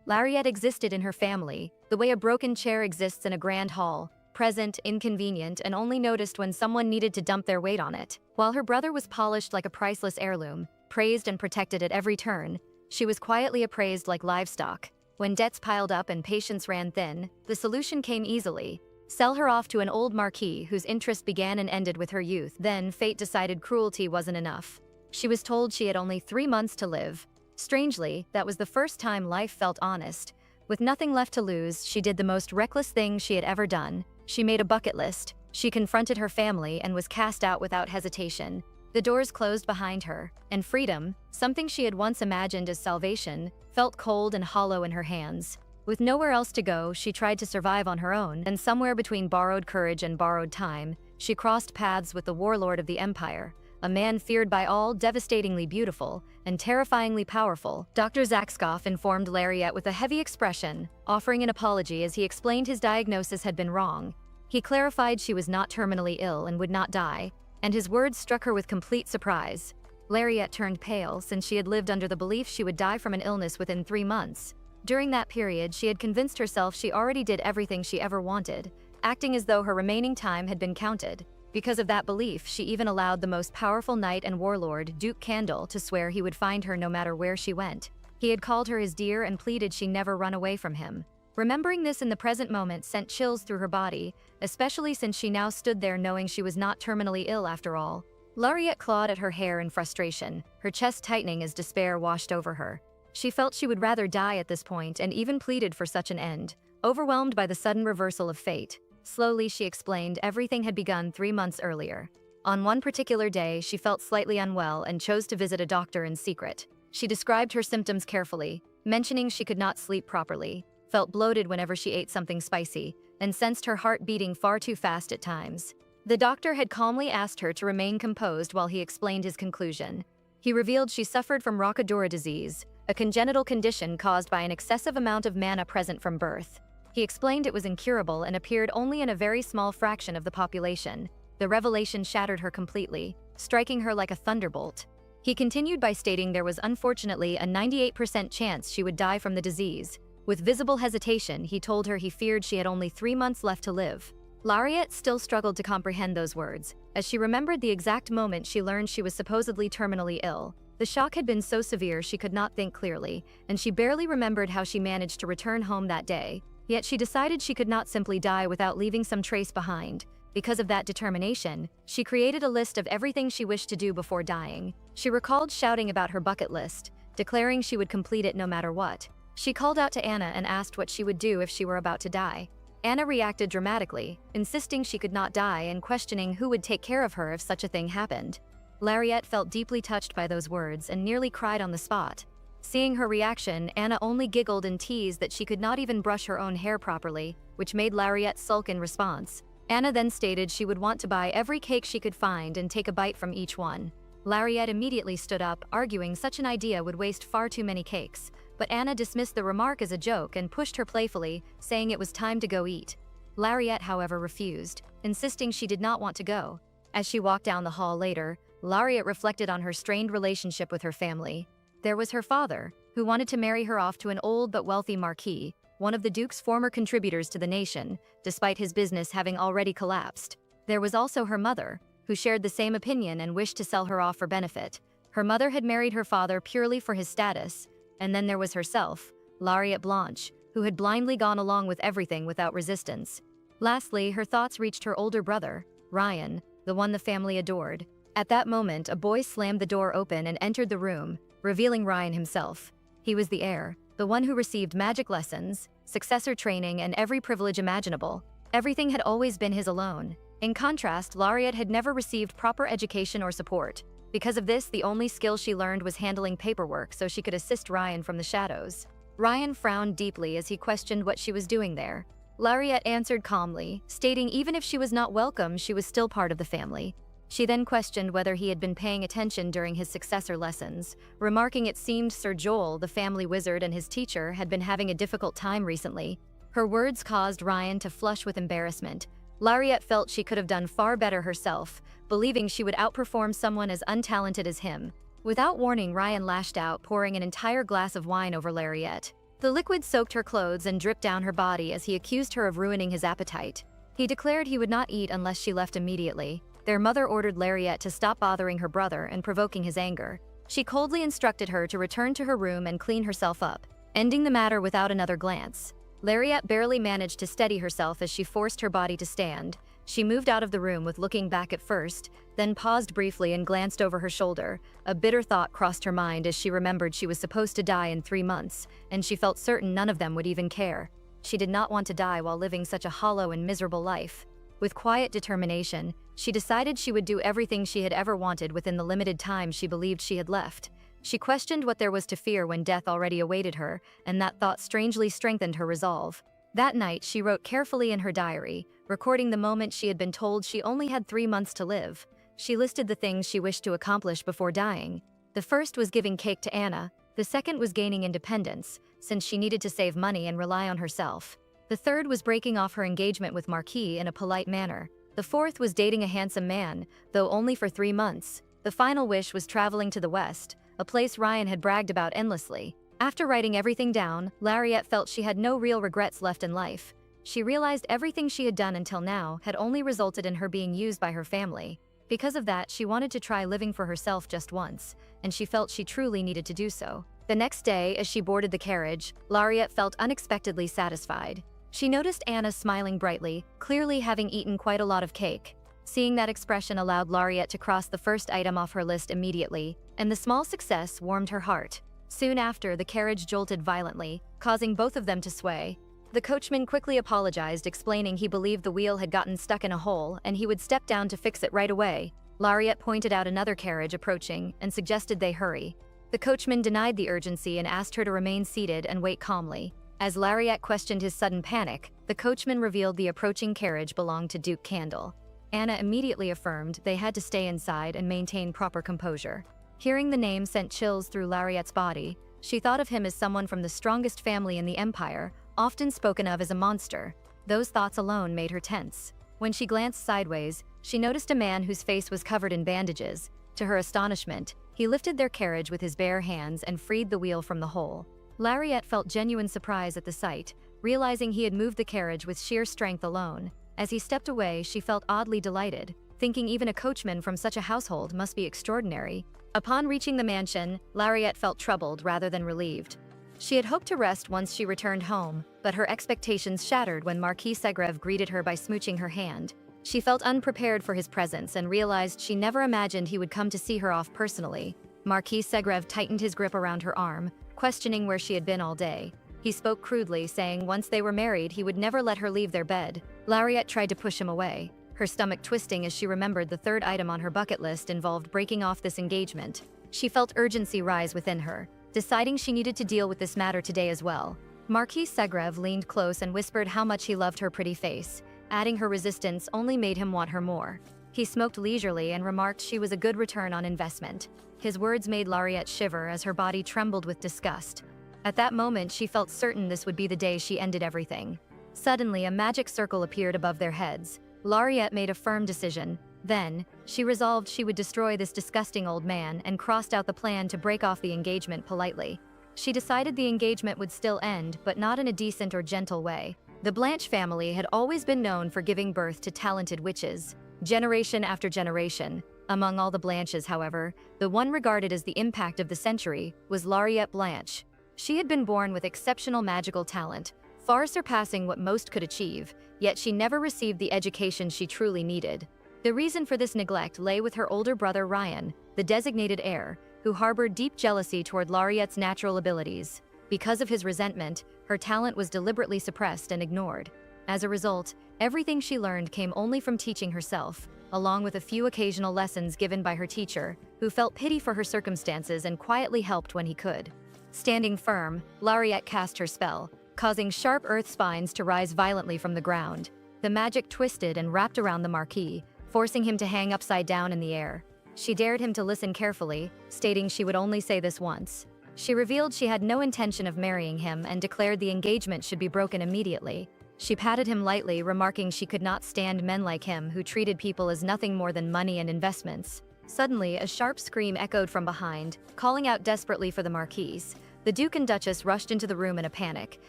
Lariette existed in her family, the way a broken chair exists in a grand hall, present, inconvenient, and only noticed when someone needed to dump their weight on it. While her brother was polished like a priceless heirloom, praised and protected at every turn, she was quietly appraised like livestock. When debts piled up and patience ran thin, the solution came easily. Sell her off to an old marquis whose interest began and ended with her youth. Then fate decided cruelty wasn't enough. She was told she had only 3 months to live. Strangely, that was the first time life felt honest. With nothing left to lose, she did the most reckless thing she had ever done. She made a bucket list. She confronted her family and was cast out without hesitation. The doors closed behind her, and freedom, something she had once imagined as salvation, felt cold and hollow in her hands. With nowhere else to go, she tried to survive on her own, and somewhere between borrowed courage and borrowed time, she crossed paths with the warlord of the empire, a man feared by all, devastatingly beautiful, and terrifyingly powerful. Dr. Zakascoff informed Lariette with a heavy expression, offering an apology as he explained his diagnosis had been wrong. He clarified she was not terminally ill and would not die, and his words struck her with complete surprise. Lariette turned pale since she had lived under the belief she would die from an illness within 3 months. During that period, she had convinced herself she already did everything she ever wanted, acting as though her remaining time had been counted. Because of that belief, she even allowed the most powerful knight and warlord, Duke Candle, to swear he would find her no matter where she went. He had called her his dear and pleaded she never run away from him. Remembering this in the present moment sent chills through her body, especially since she now stood there knowing she was not terminally ill after all. Lariette clawed at her hair in frustration, her chest tightening as despair washed over her. She felt she would rather die at this point and even pleaded for such an end, overwhelmed by the sudden reversal of fate. Slowly, she explained everything had begun 3 months earlier. On one particular day, she felt slightly unwell and chose to visit a doctor in secret. She described her symptoms carefully, mentioning she could not sleep properly, felt bloated whenever she ate something spicy, and sensed her heart beating far too fast at times. The doctor had calmly asked her to remain composed while he explained his conclusion. He revealed she suffered from Rockadora disease, a congenital condition caused by an excessive amount of mana present from birth. He explained it was incurable and appeared only in a very small fraction of the population. The revelation shattered her completely, striking her like a thunderbolt. He continued by stating there was unfortunately a 98% chance she would die from the disease. With visible hesitation, he told her he feared she had only 3 months left to live. Lariette still struggled to comprehend those words, as she remembered the exact moment she learned she was supposedly terminally ill. The shock had been so severe she could not think clearly, and she barely remembered how she managed to return home that day. Yet she decided she could not simply die without leaving some trace behind. Because of that determination, she created a list of everything she wished to do before dying. She recalled shouting about her bucket list, declaring she would complete it no matter what. She called out to Anna and asked what she would do if she were about to die. Anna reacted dramatically, insisting she could not die and questioning who would take care of her if such a thing happened. Lariette felt deeply touched by those words and nearly cried on the spot. Seeing her reaction, Anna only giggled and teased that she could not even brush her own hair properly, which made Lariette sulk in response. Anna then stated she would want to buy every cake she could find and take a bite from each one. Lariette immediately stood up, arguing such an idea would waste far too many cakes, but Anna dismissed the remark as a joke and pushed her playfully, saying it was time to go eat. Lariette, however, refused, insisting she did not want to go. As she walked down the hall later, Lariette reflected on her strained relationship with her family. There was her father, who wanted to marry her off to an old but wealthy marquis, one of the Duke's former contributors to the nation, despite his business having already collapsed. There was also her mother, who shared the same opinion and wished to sell her off for benefit. Her mother had married her father purely for his status, and then there was herself, Lariette Blanche, who had blindly gone along with everything without resistance. Lastly, her thoughts reached her older brother, Ryan, the one the family adored. At that moment, a boy slammed the door open and entered the room, revealing Ryan himself. He was the heir, the one who received magic lessons, successor training, and every privilege imaginable. Everything had always been his alone. In contrast, Lariette had never received proper education or support. Because of this, the only skill she learned was handling paperwork so she could assist Ryan from the shadows. Ryan frowned deeply as he questioned what she was doing there. Lariette answered calmly, stating even if she was not welcome, she was still part of the family. She then questioned whether he had been paying attention during his successor lessons, remarking it seemed Sir Joel, the family wizard, and his teacher had been having a difficult time recently. Her words caused Ryan to flush with embarrassment. Lariette felt she could have done far better herself, believing she would outperform someone as untalented as him. Without warning, Ryan lashed out, pouring an entire glass of wine over Lariette. The liquid soaked her clothes and dripped down her body as he accused her of ruining his appetite. He declared he would not eat unless she left immediately. Their mother ordered Lariette to stop bothering her brother and provoking his anger. She coldly instructed her to return to her room and clean herself up, ending the matter without another glance. Lariette barely managed to steady herself as she forced her body to stand. She moved out of the room with looking back at first, then paused briefly and glanced over her shoulder. A bitter thought crossed her mind as she remembered she was supposed to die in 3 months, and she felt certain none of them would even care. She did not want to die while living such a hollow and miserable life. With quiet determination, she decided she would do everything she had ever wanted within the limited time she believed she had left. She questioned what there was to fear when death already awaited her, and that thought strangely strengthened her resolve. That night, she wrote carefully in her diary, recording the moment she had been told she only had 3 months to live. She listed the things she wished to accomplish before dying. The first was giving cake to Anna. The second was gaining independence, since she needed to save money and rely on herself. The third was breaking off her engagement with Marquis in a polite manner. The fourth was dating a handsome man, though only for 3 months. The final wish was traveling to the West, a place Ryan had bragged about endlessly. After writing everything down, Lariette felt she had no real regrets left in life. She realized everything she had done until now had only resulted in her being used by her family. Because of that, she wanted to try living for herself just once, and she felt she truly needed to do so. The next day, as she boarded the carriage, Lariette felt unexpectedly satisfied. She noticed Anna smiling brightly, clearly having eaten quite a lot of cake. Seeing that expression allowed Lariette to cross the first item off her list immediately, and the small success warmed her heart. Soon after, the carriage jolted violently, causing both of them to sway. The coachman quickly apologized, explaining he believed the wheel had gotten stuck in a hole and he would step down to fix it right away. Lariette pointed out another carriage approaching and suggested they hurry. The coachman denied the urgency and asked her to remain seated and wait calmly. As Lariette questioned his sudden panic, the coachman revealed the approaching carriage belonged to Duke Candle. Anna immediately affirmed they had to stay inside and maintain proper composure. Hearing the name sent chills through Lariette's body. She thought of him as someone from the strongest family in the Empire, often spoken of as a monster. Those thoughts alone made her tense. When she glanced sideways, she noticed a man whose face was covered in bandages. To her astonishment, he lifted their carriage with his bare hands and freed the wheel from the hole. Lariette felt genuine surprise at the sight, realizing he had moved the carriage with sheer strength alone. As he stepped away, she felt oddly delighted, thinking even a coachman from such a household must be extraordinary. Upon reaching the mansion, Lariette felt troubled rather than relieved. She had hoped to rest once she returned home, but her expectations shattered when Marquis Segreve greeted her by smooching her hand. She felt unprepared for his presence and realized she never imagined he would come to see her off personally. Marquis Segreve tightened his grip around her arm, questioning where she had been all day. He spoke crudely, saying once they were married, he would never let her leave their bed. Lariette tried to push him away, her stomach twisting as she remembered the third item on her bucket list involved breaking off this engagement. She felt urgency rise within her, deciding she needed to deal with this matter today as well. Marquis Segreve leaned close and whispered how much he loved her pretty face. Adding her resistance only made him want her more. He smoked leisurely and remarked she was a good return on investment. His words made Lariette shiver as her body trembled with disgust. At that moment, she felt certain this would be the day she ended everything. Suddenly, a magic circle appeared above their heads. Lariette made a firm decision. Then, she resolved she would destroy this disgusting old man and crossed out the plan to break off the engagement politely. She decided the engagement would still end, but not in a decent or gentle way. The Blanche family had always been known for giving birth to talented witches, generation after generation. Among all the Blanches, however, the one regarded as the impact of the century was Lariette Blanche. She had been born with exceptional magical talent, far surpassing what most could achieve, yet she never received the education she truly needed. The reason for this neglect lay with her older brother Ryan, the designated heir, who harbored deep jealousy toward Lariette's natural abilities. Because of his resentment, her talent was deliberately suppressed and ignored. As a result, everything she learned came only from teaching herself, along with a few occasional lessons given by her teacher, who felt pity for her circumstances and quietly helped when he could. Standing firm, Lariette cast her spell, causing sharp earth spines to rise violently from the ground. The magic twisted and wrapped around the Marquis, forcing him to hang upside down in the air. She dared him to listen carefully, stating she would only say this once. She revealed she had no intention of marrying him and declared the engagement should be broken immediately. She patted him lightly, remarking she could not stand men like him who treated people as nothing more than money and investments. Suddenly, a sharp scream echoed from behind, calling out desperately for the Marquise. The Duke and Duchess rushed into the room in a panic.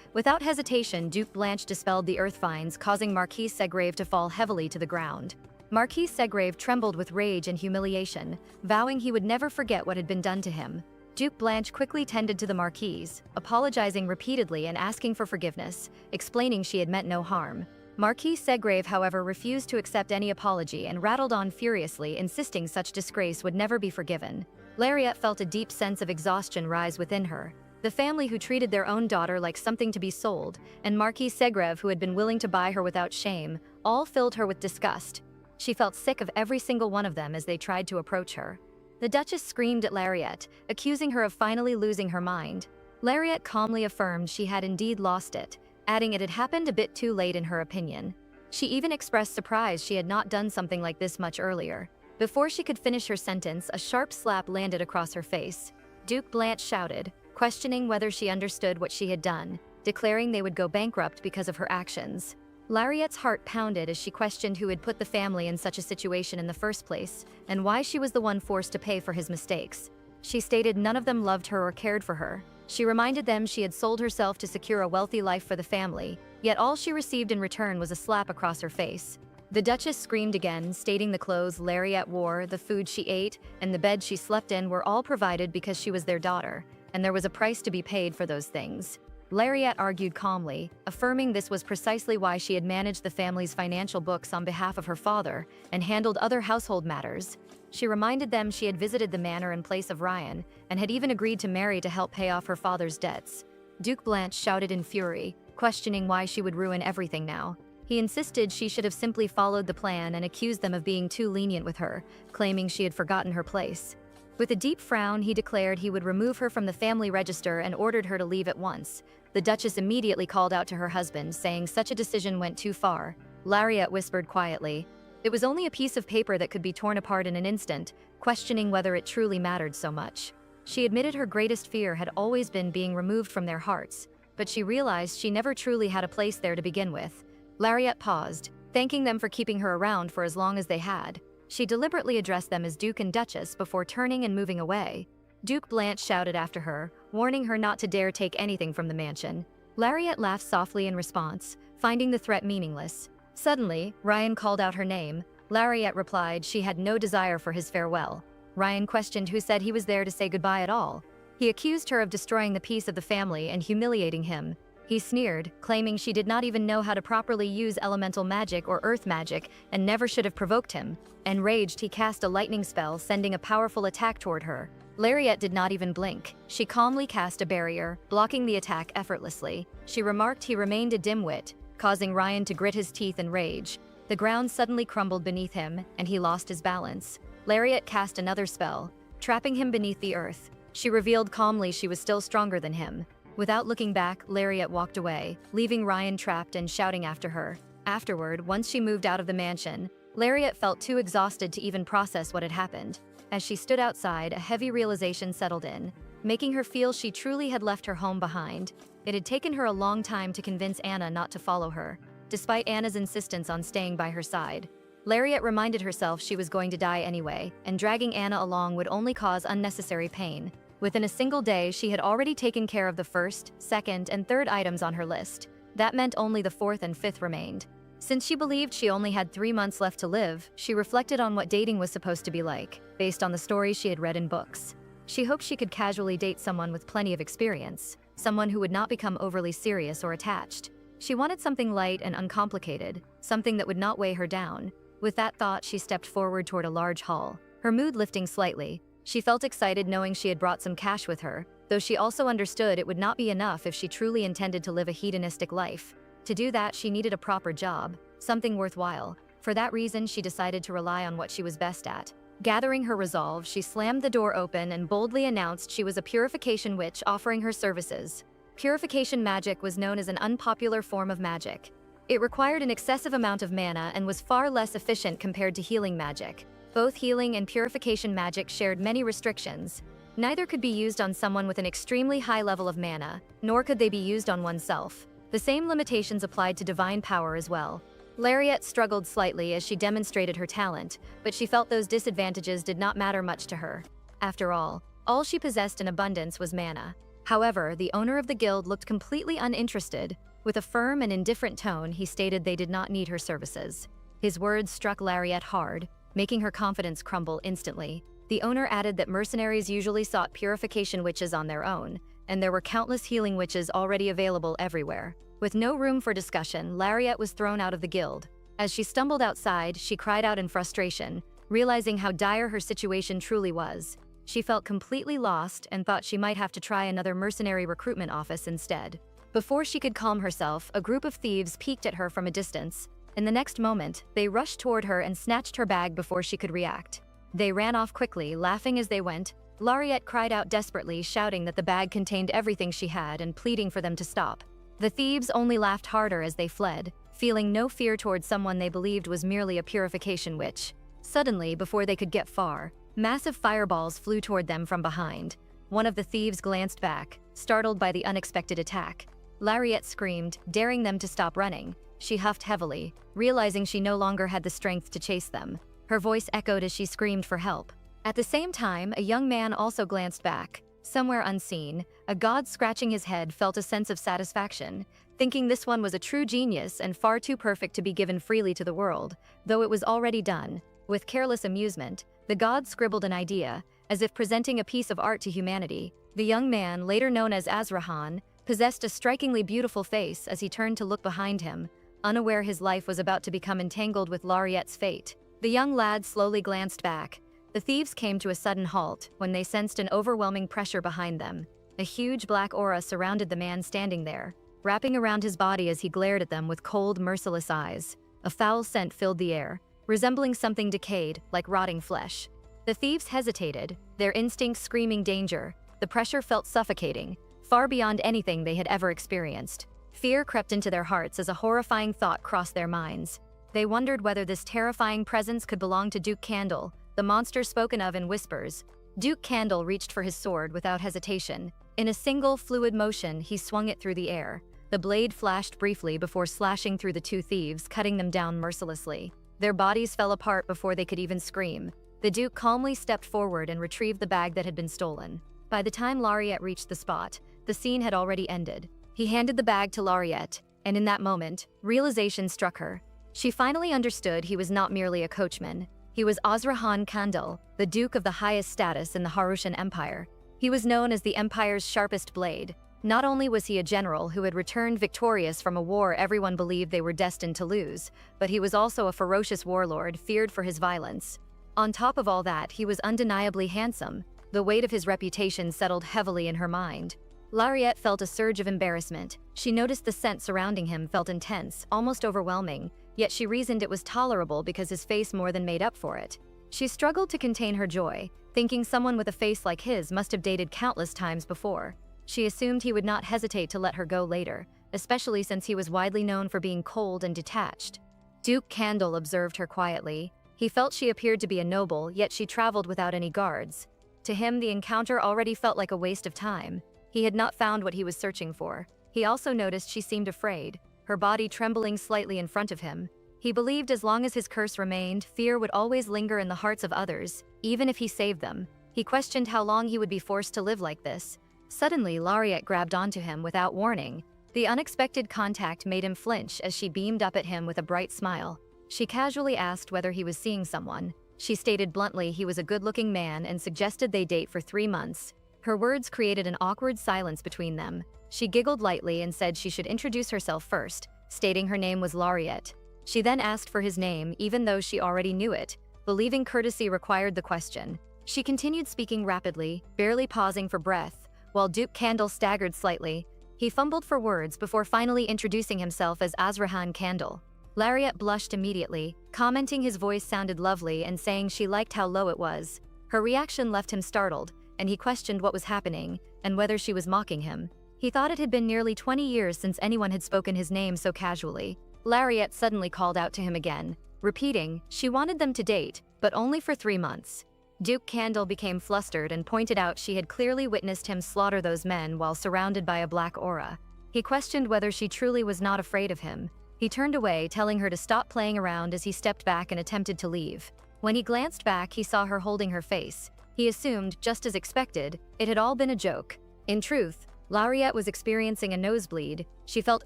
Without hesitation, Duke Blanche dispelled the earth vines, causing Marquis Segrave to fall heavily to the ground. Marquis Segrave trembled with rage and humiliation, vowing he would never forget what had been done to him. Duke Blanche quickly tended to the Marquise, apologizing repeatedly and asking for forgiveness, explaining she had meant no harm. Marquis Segrave, however, refused to accept any apology and rattled on furiously, insisting such disgrace would never be forgiven. Lariette felt a deep sense of exhaustion rise within her. The family who treated their own daughter like something to be sold, and Marquis Segrave who had been willing to buy her without shame, all filled her with disgust. She felt sick of every single one of them as they tried to approach her. The Duchess screamed at Lariette, accusing her of finally losing her mind. Lariette calmly affirmed she had indeed lost it, adding it had happened a bit too late in her opinion. She even expressed surprise she had not done something like this much earlier. Before she could finish her sentence, a sharp slap landed across her face. Duke Blanche shouted, questioning whether she understood what she had done, declaring they would go bankrupt because of her actions. Lariette's heart pounded as she questioned who had put the family in such a situation in the first place, and why she was the one forced to pay for his mistakes. She stated none of them loved her or cared for her. She reminded them she had sold herself to secure a wealthy life for the family, yet all she received in return was a slap across her face. The Duchess screamed again, stating the clothes Lariette wore, the food she ate, and the bed she slept in were all provided because she was their daughter, and there was a price to be paid for those things. Lariette argued calmly, affirming this was precisely why she had managed the family's financial books on behalf of her father and handled other household matters. She reminded them she had visited the manor in place of Ryan and had even agreed to marry to help pay off her father's debts. Duke Blanche shouted in fury, questioning why she would ruin everything now. He insisted she should have simply followed the plan and accused them of being too lenient with her, claiming she had forgotten her place. With a deep frown, he declared he would remove her from the family register and ordered her to leave at once. The Duchess immediately called out to her husband, saying such a decision went too far. Lariette whispered quietly, "It was only a piece of paper that could be torn apart in an instant," questioning whether it truly mattered so much. She admitted her greatest fear had always been being removed from their hearts, but she realized she never truly had a place there to begin with. Lariette paused, thanking them for keeping her around for as long as they had. She deliberately addressed them as Duke and Duchess before turning and moving away. Duke Blanche shouted after her, warning her not to dare take anything from the mansion. Lariette laughed softly in response, finding the threat meaningless. Suddenly, Ryan called out her name. Lariette replied she had no desire for his farewell. Ryan questioned who said he was there to say goodbye at all. He accused her of destroying the peace of the family and humiliating him. He sneered, claiming she did not even know how to properly use elemental magic or earth magic and never should have provoked him. Enraged, he cast a lightning spell, sending a powerful attack toward her. Lariette did not even blink. She calmly cast a barrier, blocking the attack effortlessly. She remarked he remained a dimwit, causing Ryan to grit his teeth in rage. The ground suddenly crumbled beneath him, and he lost his balance. Lariette cast another spell, trapping him beneath the earth. She revealed calmly she was still stronger than him. Without looking back, Lariette walked away, leaving Ryan trapped and shouting after her. Afterward, once she moved out of the mansion, Lariette felt too exhausted to even process what had happened. As she stood outside, a heavy realization settled in, making her feel she truly had left her home behind. It had taken her a long time to convince Anna not to follow her, despite Anna's insistence on staying by her side. Lariette reminded herself she was going to die anyway, and dragging Anna along would only cause unnecessary pain. Within a single day, she had already taken care of the first, second, and third items on her list. That meant only the fourth and fifth remained. Since she believed she only had 3 months left to live, she reflected on what dating was supposed to be like, based on the stories she had read in books. She hoped she could casually date someone with plenty of experience, someone who would not become overly serious or attached. She wanted something light and uncomplicated, something that would not weigh her down. With that thought, she stepped forward toward a large hall, her mood lifting slightly. She felt excited knowing she had brought some cash with her, though she also understood it would not be enough if she truly intended to live a hedonistic life. To do that, she needed a proper job, something worthwhile. For that reason, she decided to rely on what she was best at. Gathering her resolve, she slammed the door open and boldly announced she was a purification witch offering her services. Purification magic was known as an unpopular form of magic. It required an excessive amount of mana and was far less efficient compared to healing magic. Both healing and purification magic shared many restrictions. Neither could be used on someone with an extremely high level of mana, nor could they be used on oneself. The same limitations applied to divine power as well. Lariette struggled slightly as she demonstrated her talent, but she felt those disadvantages did not matter much to her. After all she possessed in abundance was mana. However, the owner of the guild looked completely uninterested. With a firm and indifferent tone, he stated they did not need her services. His words struck Lariette hard, making her confidence crumble instantly. The owner added that mercenaries usually sought purification witches on their own, and there were countless healing witches already available everywhere. With no room for discussion, Lariette was thrown out of the guild. As she stumbled outside, she cried out in frustration, realizing how dire her situation truly was. She felt completely lost and thought she might have to try another mercenary recruitment office instead. Before she could calm herself, a group of thieves peeked at her from a distance. In the next moment, they rushed toward her and snatched her bag before she could react. They ran off quickly, laughing as they went. Lariette cried out desperately, shouting that the bag contained everything she had and pleading for them to stop. The thieves only laughed harder as they fled, feeling no fear towards someone they believed was merely a purification witch. Suddenly, before they could get far, massive fireballs flew toward them from behind. One of the thieves glanced back, startled by the unexpected attack. Lariette screamed, daring them to stop running. She huffed heavily, realizing she no longer had the strength to chase them. Her voice echoed as she screamed for help. At the same time, a young man also glanced back. Somewhere unseen, a god scratching his head felt a sense of satisfaction, thinking this one was a true genius and far too perfect to be given freely to the world, though it was already done. With careless amusement, the god scribbled an idea, as if presenting a piece of art to humanity. The young man, later known as Azrahan, possessed a strikingly beautiful face as he turned to look behind him, unaware his life was about to become entangled with Lariette's fate. The young lad slowly glanced back. The thieves came to a sudden halt when they sensed an overwhelming pressure behind them. A huge black aura surrounded the man standing there, wrapping around his body as he glared at them with cold, merciless eyes. A foul scent filled the air, resembling something decayed, like rotting flesh. The thieves hesitated, their instincts screaming danger. The pressure felt suffocating, far beyond anything they had ever experienced. Fear crept into their hearts as a horrifying thought crossed their minds. They wondered whether this terrifying presence could belong to Duke Candle, the monster spoken of in whispers. Duke Candle reached for his sword without hesitation. In a single, fluid motion, he swung it through the air. The blade flashed briefly before slashing through the two thieves, cutting them down mercilessly. Their bodies fell apart before they could even scream. The Duke calmly stepped forward and retrieved the bag that had been stolen. By the time Lariette reached the spot, the scene had already ended. He handed the bag to Lariette, and in that moment, realization struck her. She finally understood he was not merely a coachman. He was Azrahan Kandil, the Duke of the highest status in the Harutian Empire. He was known as the Empire's sharpest blade. Not only was he a general who had returned victorious from a war everyone believed they were destined to lose, but he was also a ferocious warlord feared for his violence. On top of all that, he was undeniably handsome. The weight of his reputation settled heavily in her mind. Lariette felt a surge of embarrassment. She noticed the scent surrounding him felt intense, almost overwhelming, yet she reasoned it was tolerable because his face more than made up for it. She struggled to contain her joy, thinking someone with a face like his must have dated countless times before. She assumed he would not hesitate to let her go later, especially since he was widely known for being cold and detached. Duke Candle observed her quietly. He felt she appeared to be a noble, yet she traveled without any guards. To him, the encounter already felt like a waste of time. He had not found what he was searching for. He also noticed she seemed afraid, her body trembling slightly in front of him. He believed as long as his curse remained, fear would always linger in the hearts of others, even if he saved them. He questioned how long he would be forced to live like this. Suddenly, Lariette grabbed onto him without warning. The unexpected contact made him flinch as she beamed up at him with a bright smile. She casually asked whether he was seeing someone. She stated bluntly he was a good-looking man and suggested they date for 3 months. Her words created an awkward silence between them. She giggled lightly and said she should introduce herself first, stating her name was Lariette. She then asked for his name, even though she already knew it, believing courtesy required the question. She continued speaking rapidly, barely pausing for breath, while Duke Candle staggered slightly. He fumbled for words before finally introducing himself as Azrahan Kandil. Lariette blushed immediately, commenting his voice sounded lovely and saying she liked how low it was. Her reaction left him startled, and he questioned what was happening and whether she was mocking him. He thought it had been nearly 20 years since anyone had spoken his name so casually. Lariette suddenly called out to him again, repeating she wanted them to date, but only for 3 months. Duke Candle became flustered and pointed out she had clearly witnessed him slaughter those men while surrounded by a black aura. He questioned whether she truly was not afraid of him. He turned away, telling her to stop playing around as he stepped back and attempted to leave. When he glanced back, he saw her holding her face. He assumed, just as expected, it had all been a joke. In truth, Lariette was experiencing a nosebleed. She felt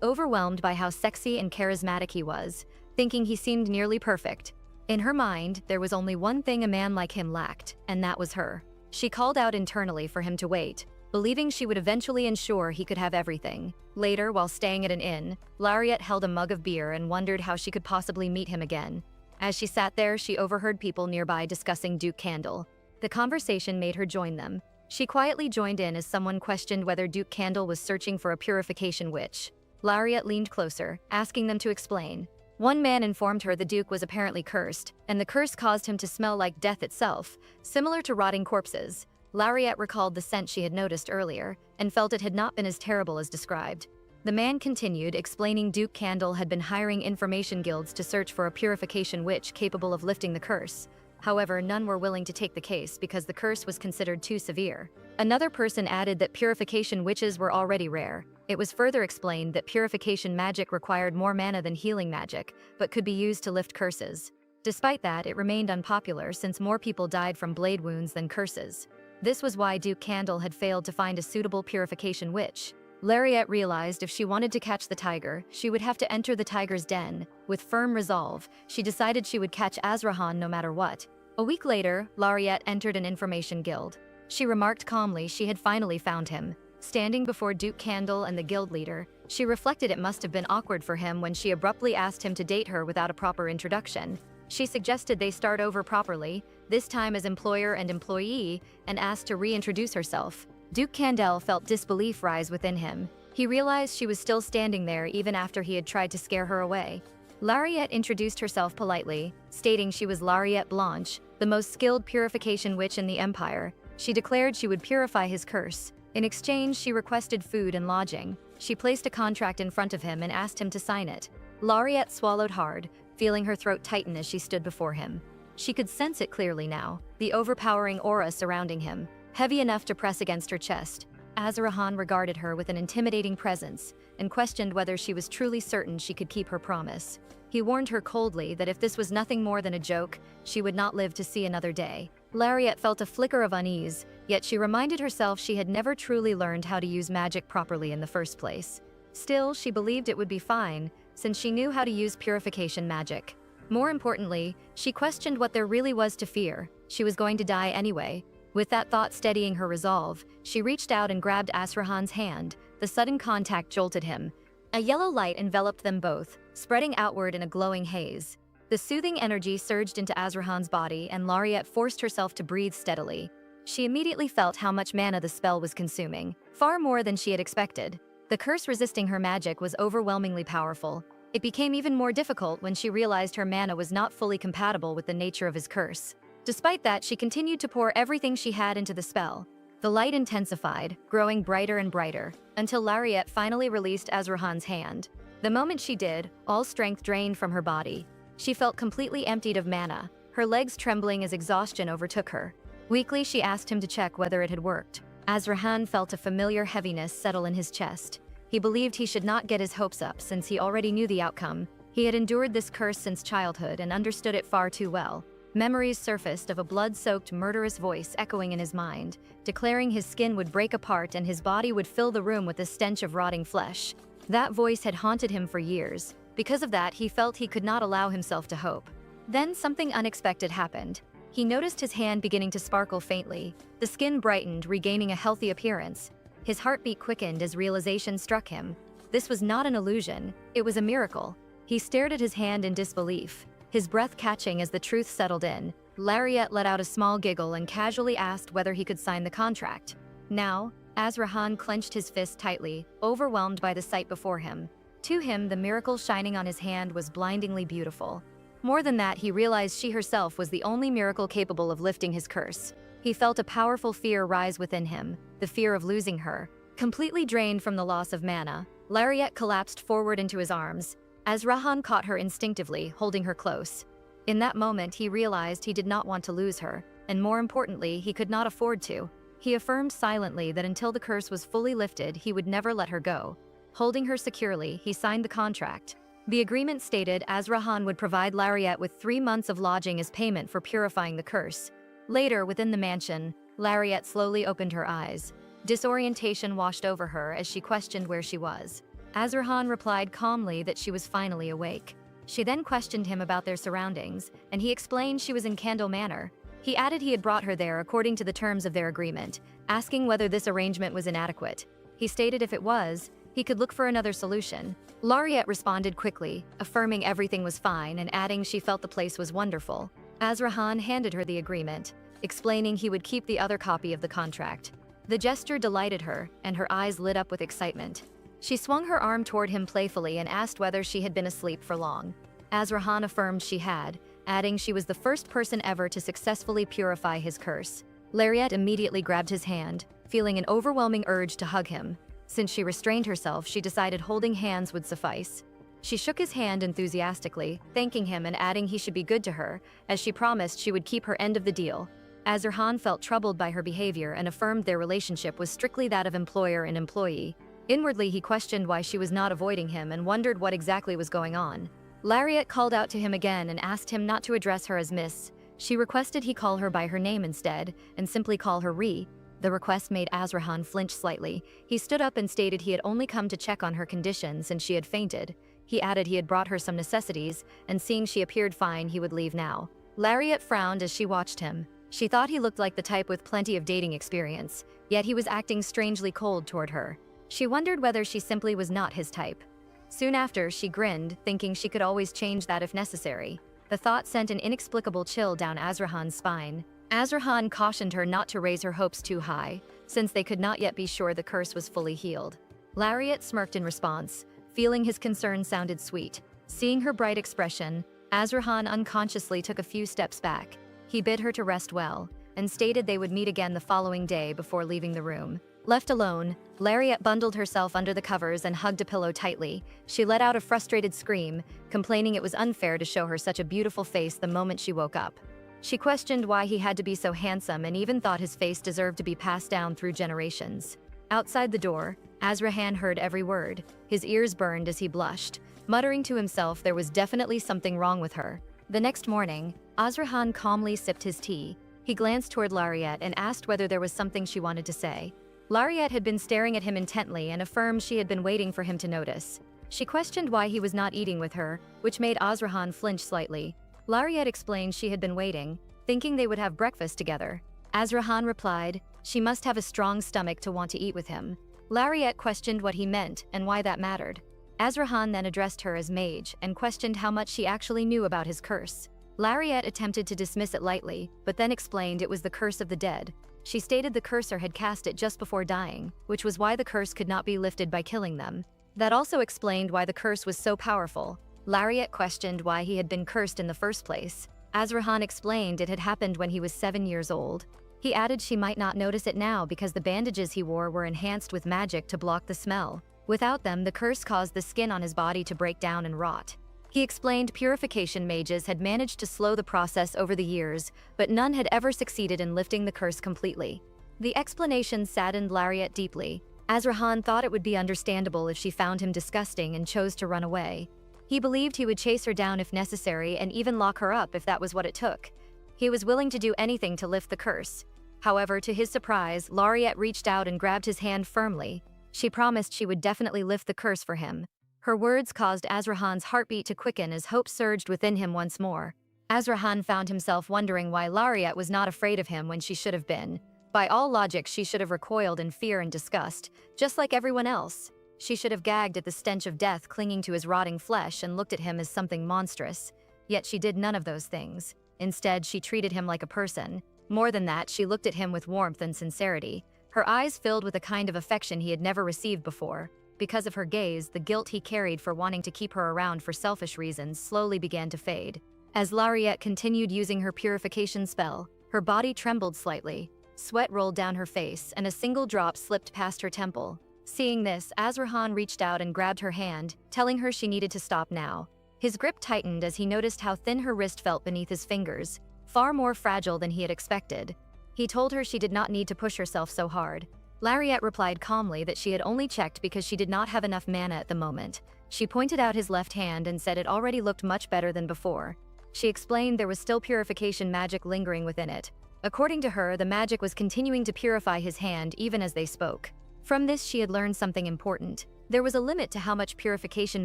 overwhelmed by how sexy and charismatic he was, thinking he seemed nearly perfect. In her mind, there was only one thing a man like him lacked, and that was her. She called out internally for him to wait, believing she would eventually ensure he could have everything. Later, while staying at an inn, Lariette held a mug of beer and wondered how she could possibly meet him again. As she sat there, she overheard people nearby discussing Duke Candle. The conversation made her join them. She quietly joined in as someone questioned whether Duke Candle was searching for a purification witch. Lariette leaned closer, asking them to explain. One man informed her the Duke was apparently cursed, and the curse caused him to smell like death itself, similar to rotting corpses. Lariette recalled the scent she had noticed earlier, and felt it had not been as terrible as described. The man continued, explaining Duke Candle had been hiring information guilds to search for a purification witch capable of lifting the curse. However, none were willing to take the case because the curse was considered too severe. Another person added that purification witches were already rare. It was further explained that purification magic required more mana than healing magic, but could be used to lift curses. Despite that, it remained unpopular since more people died from blade wounds than curses. This was why Duke Candle had failed to find a suitable purification witch. Lariette realized if she wanted to catch the tiger, she would have to enter the tiger's den. With firm resolve, she decided she would catch Azrahan no matter what. A week later, Lariette entered an information guild. She remarked calmly she had finally found him. Standing before Duke Candle and the guild leader, she reflected it must have been awkward for him when she abruptly asked him to date her without a proper introduction. She suggested they start over properly, this time as employer and employee, and asked to reintroduce herself. Duke Candle felt disbelief rise within him. He realized she was still standing there even after he had tried to scare her away. Lariette introduced herself politely, stating she was Lariette Blanche, the most skilled purification witch in the Empire. She declared she would purify his curse. In exchange, she requested food and lodging. She placed a contract in front of him and asked him to sign it. Lariette swallowed hard, feeling her throat tighten as she stood before him. She could sense it clearly now, the overpowering aura surrounding him, heavy enough to press against her chest. Azrahan regarded her with an intimidating presence and questioned whether she was truly certain she could keep her promise. He warned her coldly that if this was nothing more than a joke, she would not live to see another day. Lariette felt a flicker of unease, yet she reminded herself she had never truly learned how to use magic properly in the first place. Still, she believed it would be fine, since she knew how to use purification magic. More importantly, she questioned what there really was to fear. She was going to die anyway. With that thought steadying her resolve, she reached out and grabbed Azrahan's hand. The sudden contact jolted him. A yellow light enveloped them both, spreading outward in a glowing haze. The soothing energy surged into Azrahan's body, and Lariette forced herself to breathe steadily. She immediately felt how much mana the spell was consuming, far more than she had expected. The curse resisting her magic was overwhelmingly powerful. It became even more difficult when she realized her mana was not fully compatible with the nature of his curse. Despite that, she continued to pour everything she had into the spell. The light intensified, growing brighter and brighter, until Lariette finally released Azrahan's hand. The moment she did, all strength drained from her body. She felt completely emptied of mana, her legs trembling as exhaustion overtook her. Weakly, she asked him to check whether it had worked. Azrahan felt a familiar heaviness settle in his chest. He believed he should not get his hopes up since he already knew the outcome. He had endured this curse since childhood and understood it far too well. Memories surfaced of a blood-soaked, murderous voice echoing in his mind, declaring his skin would break apart and his body would fill the room with the stench of rotting flesh. That voice had haunted him for years. Because of that, he felt he could not allow himself to hope. Then something unexpected happened. He noticed his hand beginning to sparkle faintly. The skin brightened, regaining a healthy appearance. His heartbeat quickened as realization struck him. This was not an illusion, it was a miracle. He stared at his hand in disbelief, his breath catching as the truth settled in. Lariette let out a small giggle and casually asked whether he could sign the contract. Now, Azrahan clenched his fist tightly, overwhelmed by the sight before him. To him, the miracle shining on his hand was blindingly beautiful. More than that, he realized she herself was the only miracle capable of lifting his curse. He felt a powerful fear rise within him, the fear of losing her. Completely drained from the loss of mana, Lariette collapsed forward into his arms. Azrahan caught her instinctively, holding her close. In that moment, he realized he did not want to lose her, and more importantly, he could not afford to. He affirmed silently that until the curse was fully lifted, he would never let her go. Holding her securely, he signed the contract. The agreement stated Azrahan would provide Lariette with 3 months of lodging as payment for purifying the curse. Later, within the mansion, Lariette slowly opened her eyes. Disorientation washed over her as she questioned where she was. Azrahan replied calmly that she was finally awake. She then questioned him about their surroundings, and he explained she was in Candle Manor. He added he had brought her there according to the terms of their agreement, asking whether this arrangement was inadequate. He stated if it was, he could look for another solution. Lariette responded quickly, affirming everything was fine and adding she felt the place was wonderful. Azrahan handed her the agreement, explaining he would keep the other copy of the contract. The gesture delighted her, and her eyes lit up with excitement. She swung her arm toward him playfully and asked whether she had been asleep for long. Azrahan affirmed she had, adding she was the first person ever to successfully purify his curse. Lariette immediately grabbed his hand, feeling an overwhelming urge to hug him. Since she restrained herself, she decided holding hands would suffice. She shook his hand enthusiastically, thanking him and adding he should be good to her, as she promised she would keep her end of the deal. Azrahan felt troubled by her behavior and affirmed their relationship was strictly that of employer and employee. Inwardly, he questioned why she was not avoiding him and wondered what exactly was going on. Lariette called out to him again and asked him not to address her as Miss. She requested he call her by her name instead, and simply call her Ree. The request made Azrahan flinch slightly. He stood up and stated he had only come to check on her condition since she had fainted. He added he had brought her some necessities, and seeing she appeared fine, he would leave now. Lariette frowned as she watched him. She thought he looked like the type with plenty of dating experience, yet he was acting strangely cold toward her. She wondered whether she simply was not his type. Soon after, she grinned, thinking she could always change that if necessary. The thought sent an inexplicable chill down Azrahan's spine. Azrahan cautioned her not to raise her hopes too high, since they could not yet be sure the curse was fully healed. Lariette smirked in response, feeling his concern sounded sweet. Seeing her bright expression, Azrahan unconsciously took a few steps back. He bid her to rest well, and stated they would meet again the following day before leaving the room. Left alone, Lariette bundled herself under the covers and hugged a pillow tightly. She let out a frustrated scream, complaining it was unfair to show her such a beautiful face the moment she woke up. She questioned why he had to be so handsome and even thought his face deserved to be passed down through generations. Outside the door, Azrahan heard every word. His ears burned as he blushed, muttering to himself there was definitely something wrong with her. The next morning, Azrahan calmly sipped his tea. He glanced toward Lariette and asked whether there was something she wanted to say. Lariette had been staring at him intently and affirmed she had been waiting for him to notice. She questioned why he was not eating with her, which made Azrahan flinch slightly. Lariette explained she had been waiting, thinking they would have breakfast together. Azrahan replied, she must have a strong stomach to want to eat with him. Lariette questioned what he meant and why that mattered. Azrahan then addressed her as Mage and questioned how much she actually knew about his curse. Lariette attempted to dismiss it lightly, but then explained it was the curse of the dead. She stated the cursor had cast it just before dying, which was why the curse could not be lifted by killing them. That also explained why the curse was so powerful. Lariette questioned why he had been cursed in the first place. Azrahan explained it had happened when he was 7 years old. He added she might not notice it now because the bandages he wore were enhanced with magic to block the smell. Without them, the curse caused the skin on his body to break down and rot. He explained purification mages had managed to slow the process over the years, but none had ever succeeded in lifting the curse completely. The explanation saddened Lariette deeply. Azrahan thought it would be understandable if she found him disgusting and chose to run away. He believed he would chase her down if necessary and even lock her up if that was what it took. He was willing to do anything to lift the curse. However, to his surprise, Lariette reached out and grabbed his hand firmly. She promised she would definitely lift the curse for him. Her words caused Azrahan's heartbeat to quicken as hope surged within him once more. Azrahan found himself wondering why Lariette was not afraid of him when she should have been. By all logic, she should have recoiled in fear and disgust, just like everyone else. She should have gagged at the stench of death clinging to his rotting flesh and looked at him as something monstrous. Yet she did none of those things. Instead, she treated him like a person. More than that, she looked at him with warmth and sincerity. Her eyes filled with a kind of affection he had never received before. Because of her gaze, the guilt he carried for wanting to keep her around for selfish reasons slowly began to fade. As Lariette continued using her purification spell, her body trembled slightly. Sweat rolled down her face, and a single drop slipped past her temple. Seeing this, Azrahan reached out and grabbed her hand, telling her she needed to stop now. His grip tightened as he noticed how thin her wrist felt beneath his fingers, far more fragile than he had expected. He told her she did not need to push herself so hard. Lariette replied calmly that she had only checked because she did not have enough mana at the moment. She pointed out his left hand and said it already looked much better than before. She explained there was still purification magic lingering within it. According to her, the magic was continuing to purify his hand even as they spoke. From this, she had learned something important. There was a limit to how much purification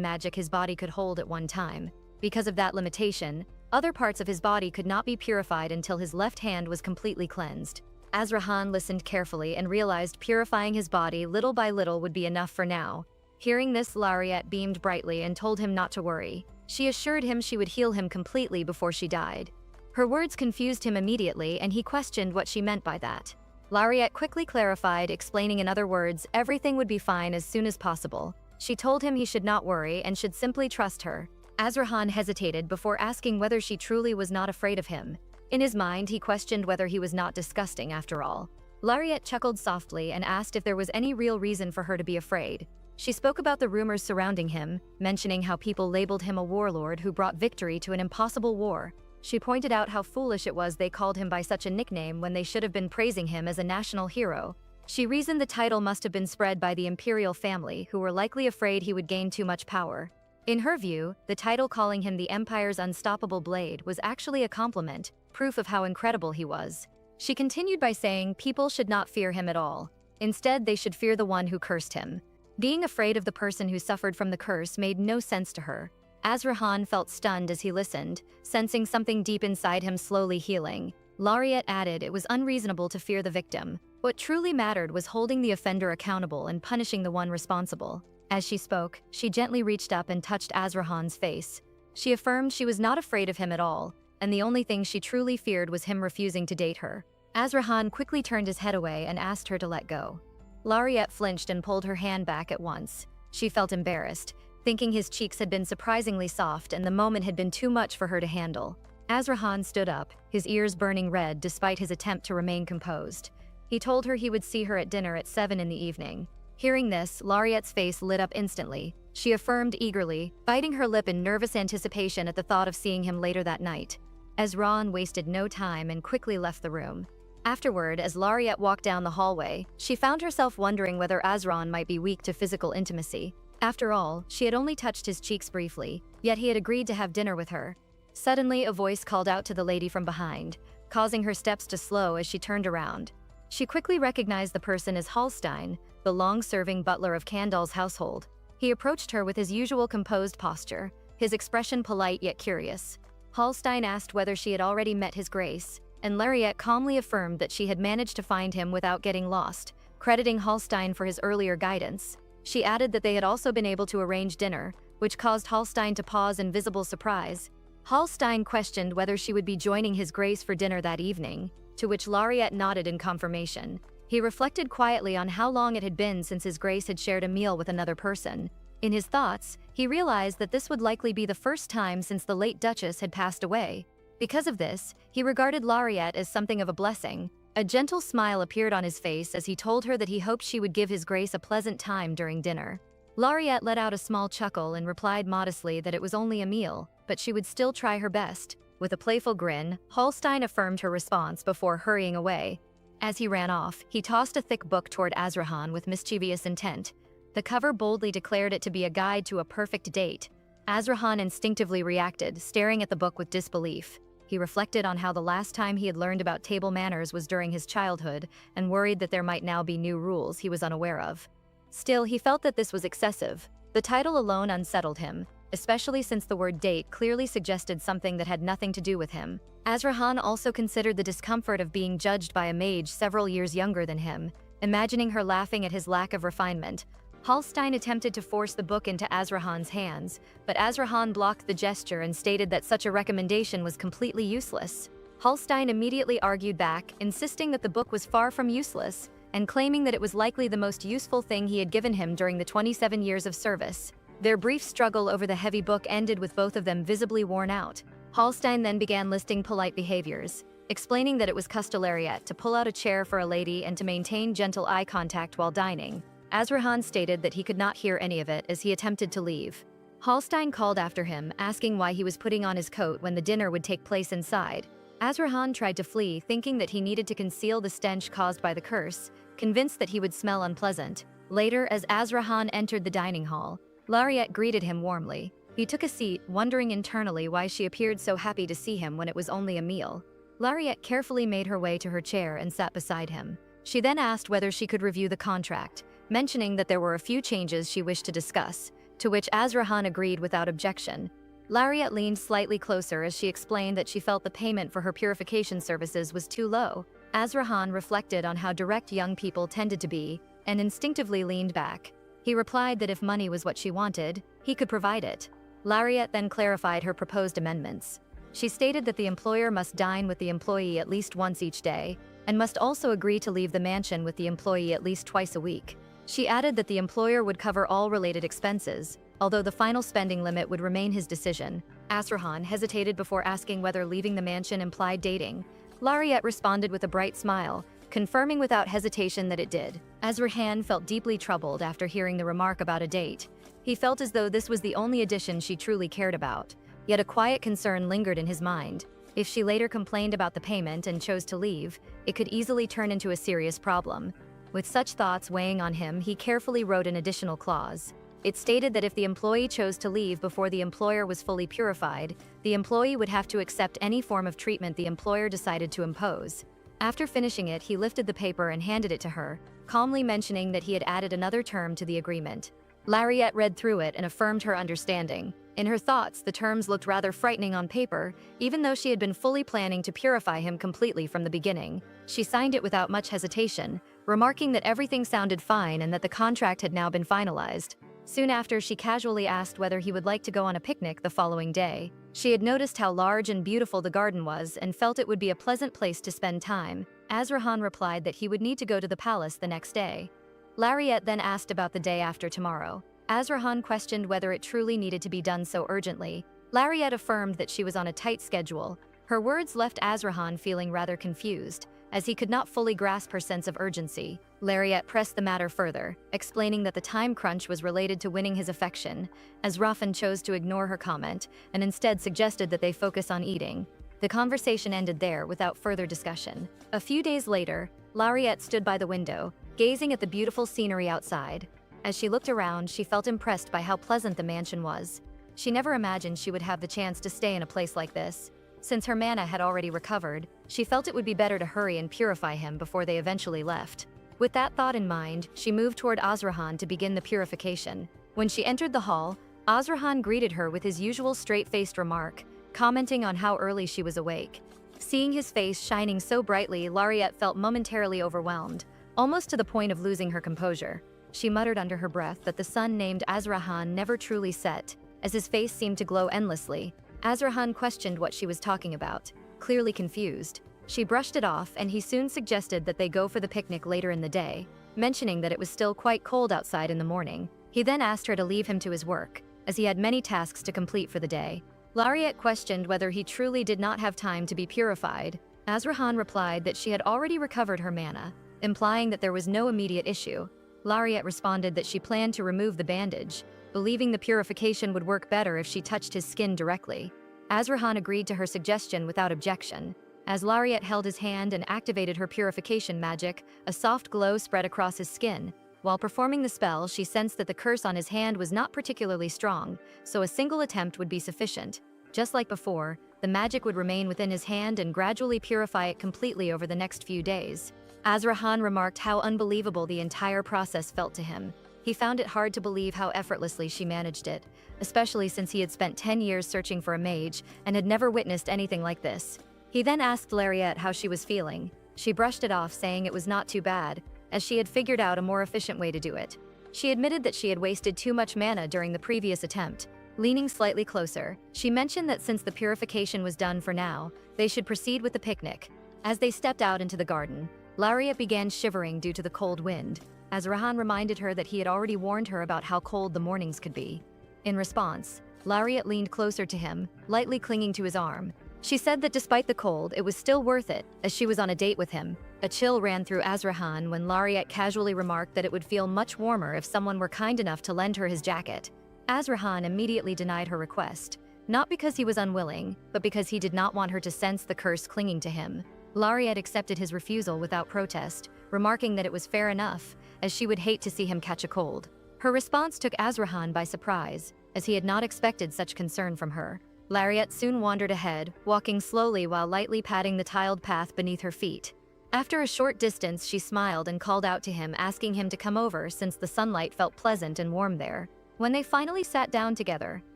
magic his body could hold at one time. Because of that limitation, other parts of his body could not be purified until his left hand was completely cleansed. Azrahan listened carefully and realized purifying his body little by little would be enough for now. Hearing this, Lariette beamed brightly and told him not to worry. She assured him she would heal him completely before she died. Her words confused him immediately, and he questioned what she meant by that. Lariette quickly clarified, explaining in other words, everything would be fine as soon as possible. She told him he should not worry and should simply trust her. Azrahan hesitated before asking whether she truly was not afraid of him. In his mind, he questioned whether he was not disgusting after all. Lariette chuckled softly and asked if there was any real reason for her to be afraid. She spoke about the rumors surrounding him, mentioning how people labeled him a warlord who brought victory to an impossible war. She pointed out how foolish it was they called him by such a nickname when they should have been praising him as a national hero. She reasoned the title must have been spread by the imperial family, who were likely afraid he would gain too much power. In her view, the title calling him the Empire's unstoppable blade was actually a compliment, proof of how incredible he was. She continued by saying people should not fear him at all. Instead, they should fear the one who cursed him. Being afraid of the person who suffered from the curse made no sense to her. Azrahan felt stunned as he listened, sensing something deep inside him slowly healing. Lariette added it was unreasonable to fear the victim. What truly mattered was holding the offender accountable and punishing the one responsible. As she spoke, she gently reached up and touched Azrahan's face. She affirmed she was not afraid of him at all, and the only thing she truly feared was him refusing to date her. Azrahan quickly turned his head away and asked her to let go. Lariette flinched and pulled her hand back at once. She felt embarrassed, thinking his cheeks had been surprisingly soft and the moment had been too much for her to handle. Azrahan stood up, his ears burning red despite his attempt to remain composed. He told her he would see her at dinner at 7 in the evening. Hearing this, Lariette's face lit up instantly. She affirmed eagerly, biting her lip in nervous anticipation at the thought of seeing him later that night. Azrahan wasted no time and quickly left the room. Afterward, as Lariette walked down the hallway, she found herself wondering whether Azrahan might be weak to physical intimacy. After all, she had only touched his cheeks briefly, yet he had agreed to have dinner with her. Suddenly, a voice called out to the lady from behind, causing her steps to slow as she turned around. She quickly recognized the person as Hallstein, the long-serving butler of Kandal's household. He approached her with his usual composed posture, his expression polite yet curious. Hallstein asked whether she had already met his grace, and Lariette calmly affirmed that she had managed to find him without getting lost, crediting Hallstein for his earlier guidance. She added that they had also been able to arrange dinner, which caused Hallstein to pause in visible surprise. Hallstein questioned whether she would be joining his grace for dinner that evening, to which Lariette nodded in confirmation. He reflected quietly on how long it had been since his grace had shared a meal with another person. In his thoughts, he realized that this would likely be the first time since the late Duchess had passed away. Because of this, he regarded Lariette as something of a blessing. A gentle smile appeared on his face as he told her that he hoped she would give his grace a pleasant time during dinner. Lariette let out a small chuckle and replied modestly that it was only a meal, but she would still try her best. With a playful grin, Hallstein affirmed her response before hurrying away. As he ran off, he tossed a thick book toward Azrahan with mischievous intent. The cover boldly declared it to be a guide to a perfect date. Azrahan instinctively reacted, staring at the book with disbelief. He reflected on how the last time he had learned about table manners was during his childhood and worried that there might now be new rules he was unaware of. Still, he felt that this was excessive. The title alone unsettled him, especially since the word date clearly suggested something that had nothing to do with him. Azrahan also considered the discomfort of being judged by a mage several years younger than him, imagining her laughing at his lack of refinement. Hallstein attempted to force the book into Azrahan's hands, but Azrahan blocked the gesture and stated that such a recommendation was completely useless. Hallstein immediately argued back, insisting that the book was far from useless, and claiming that it was likely the most useful thing he had given him during the 27 years of service. Their brief struggle over the heavy book ended with both of them visibly worn out. Hallstein then began listing polite behaviors, explaining that it was customary to pull out a chair for a lady and to maintain gentle eye contact while dining. Azrahan stated that he could not hear any of it as he attempted to leave. Hallstein called after him, asking why he was putting on his coat when the dinner would take place inside. Azrahan tried to flee, thinking that he needed to conceal the stench caused by the curse, convinced that he would smell unpleasant. Later, as Azrahan entered the dining hall, Lariette greeted him warmly. He took a seat, wondering internally why she appeared so happy to see him when it was only a meal. Lariette carefully made her way to her chair and sat beside him. She then asked whether she could review the contract, mentioning that there were a few changes she wished to discuss, to which Azrahan agreed without objection. Lariette leaned slightly closer as she explained that she felt the payment for her purification services was too low. Azrahan reflected on how direct young people tended to be and instinctively leaned back. He replied that if money was what she wanted, he could provide it. Lariette then clarified her proposed amendments. She stated that the employer must dine with the employee at least once each day, and must also agree to leave the mansion with the employee at least twice a week. She added that the employer would cover all related expenses, although the final spending limit would remain his decision. Azrahan hesitated before asking whether leaving the mansion implied dating. Lariette responded with a bright smile, confirming without hesitation that it did. Azrahan felt deeply troubled after hearing the remark about a date. He felt as though this was the only addition she truly cared about, yet a quiet concern lingered in his mind. If she later complained about the payment and chose to leave, it could easily turn into a serious problem. With such thoughts weighing on him, he carefully wrote an additional clause. It stated that if the employee chose to leave before the employer was fully purified, the employee would have to accept any form of treatment the employer decided to impose. After finishing it, he lifted the paper and handed it to her, calmly mentioning that he had added another term to the agreement. Lariette read through it and affirmed her understanding. In her thoughts, the terms looked rather frightening on paper, even though she had been fully planning to purify him completely from the beginning. She signed it without much hesitation, remarking that everything sounded fine and that the contract had now been finalized. Soon after, she casually asked whether he would like to go on a picnic the following day. She had noticed how large and beautiful the garden was and felt it would be a pleasant place to spend time. Azrahan replied that he would need to go to the palace the next day. Lariette then asked about the day after tomorrow. Azrahan questioned whether it truly needed to be done so urgently. Lariette affirmed that she was on a tight schedule. Her words left Azrahan feeling rather confused, as he could not fully grasp her sense of urgency. Lariette pressed the matter further, explaining that the time crunch was related to winning his affection, as Raffen chose to ignore her comment and instead suggested that they focus on eating. The conversation ended there without further discussion. A few days later, Lariette stood by the window, gazing at the beautiful scenery outside. As she looked around, she felt impressed by how pleasant the mansion was. She never imagined she would have the chance to stay in a place like this. Since her mana had already recovered, she felt it would be better to hurry and purify him before they eventually left. With that thought in mind, she moved toward Azrahan to begin the purification. When she entered the hall, Azrahan greeted her with his usual straight-faced remark, commenting on how early she was awake. Seeing his face shining so brightly, Lariette felt momentarily overwhelmed, almost to the point of losing her composure. She muttered under her breath that the sun named Azrahan never truly set, as his face seemed to glow endlessly. Azrahan questioned what she was talking about, clearly confused. She brushed it off, and he soon suggested that they go for the picnic later in the day, mentioning that it was still quite cold outside in the morning. He then asked her to leave him to his work, as he had many tasks to complete for the day. Lariette questioned whether he truly did not have time to be purified. Azrahan replied that she had already recovered her mana, implying that there was no immediate issue. Lariette responded that she planned to remove the bandage, believing the purification would work better if she touched his skin directly. Azrahan agreed to her suggestion without objection. As Lariette held his hand and activated her purification magic, a soft glow spread across his skin. While performing the spell, she sensed that the curse on his hand was not particularly strong, so a single attempt would be sufficient. Just like before, the magic would remain within his hand and gradually purify it completely over the next few days. Azrahan remarked how unbelievable the entire process felt to him. He found it hard to believe how effortlessly she managed it, especially since he had spent 10 years searching for a mage and had never witnessed anything like this. He then asked Lariette how she was feeling. She brushed it off, saying it was not too bad, as she had figured out a more efficient way to do it. She admitted that she had wasted too much mana during the previous attempt. Leaning slightly closer, she mentioned that since the purification was done for now, they should proceed with the picnic. As they stepped out into the garden, Lariette began shivering due to the cold wind. Azrahan reminded her that he had already warned her about how cold the mornings could be. In response, Lariette leaned closer to him, lightly clinging to his arm. She said that despite the cold, it was still worth it, as she was on a date with him. A chill ran through Azrahan when Lariette casually remarked that it would feel much warmer if someone were kind enough to lend her his jacket. Azrahan immediately denied her request, not because he was unwilling, but because he did not want her to sense the curse clinging to him. Lariette accepted his refusal without protest, remarking that it was fair enough, as she would hate to see him catch a cold. Her response took Azrahan by surprise, as he had not expected such concern from her. Lariette soon wandered ahead, walking slowly while lightly patting the tiled path beneath her feet. After a short distance, she smiled and called out to him, asking him to come over since the sunlight felt pleasant and warm there. When they finally sat down together,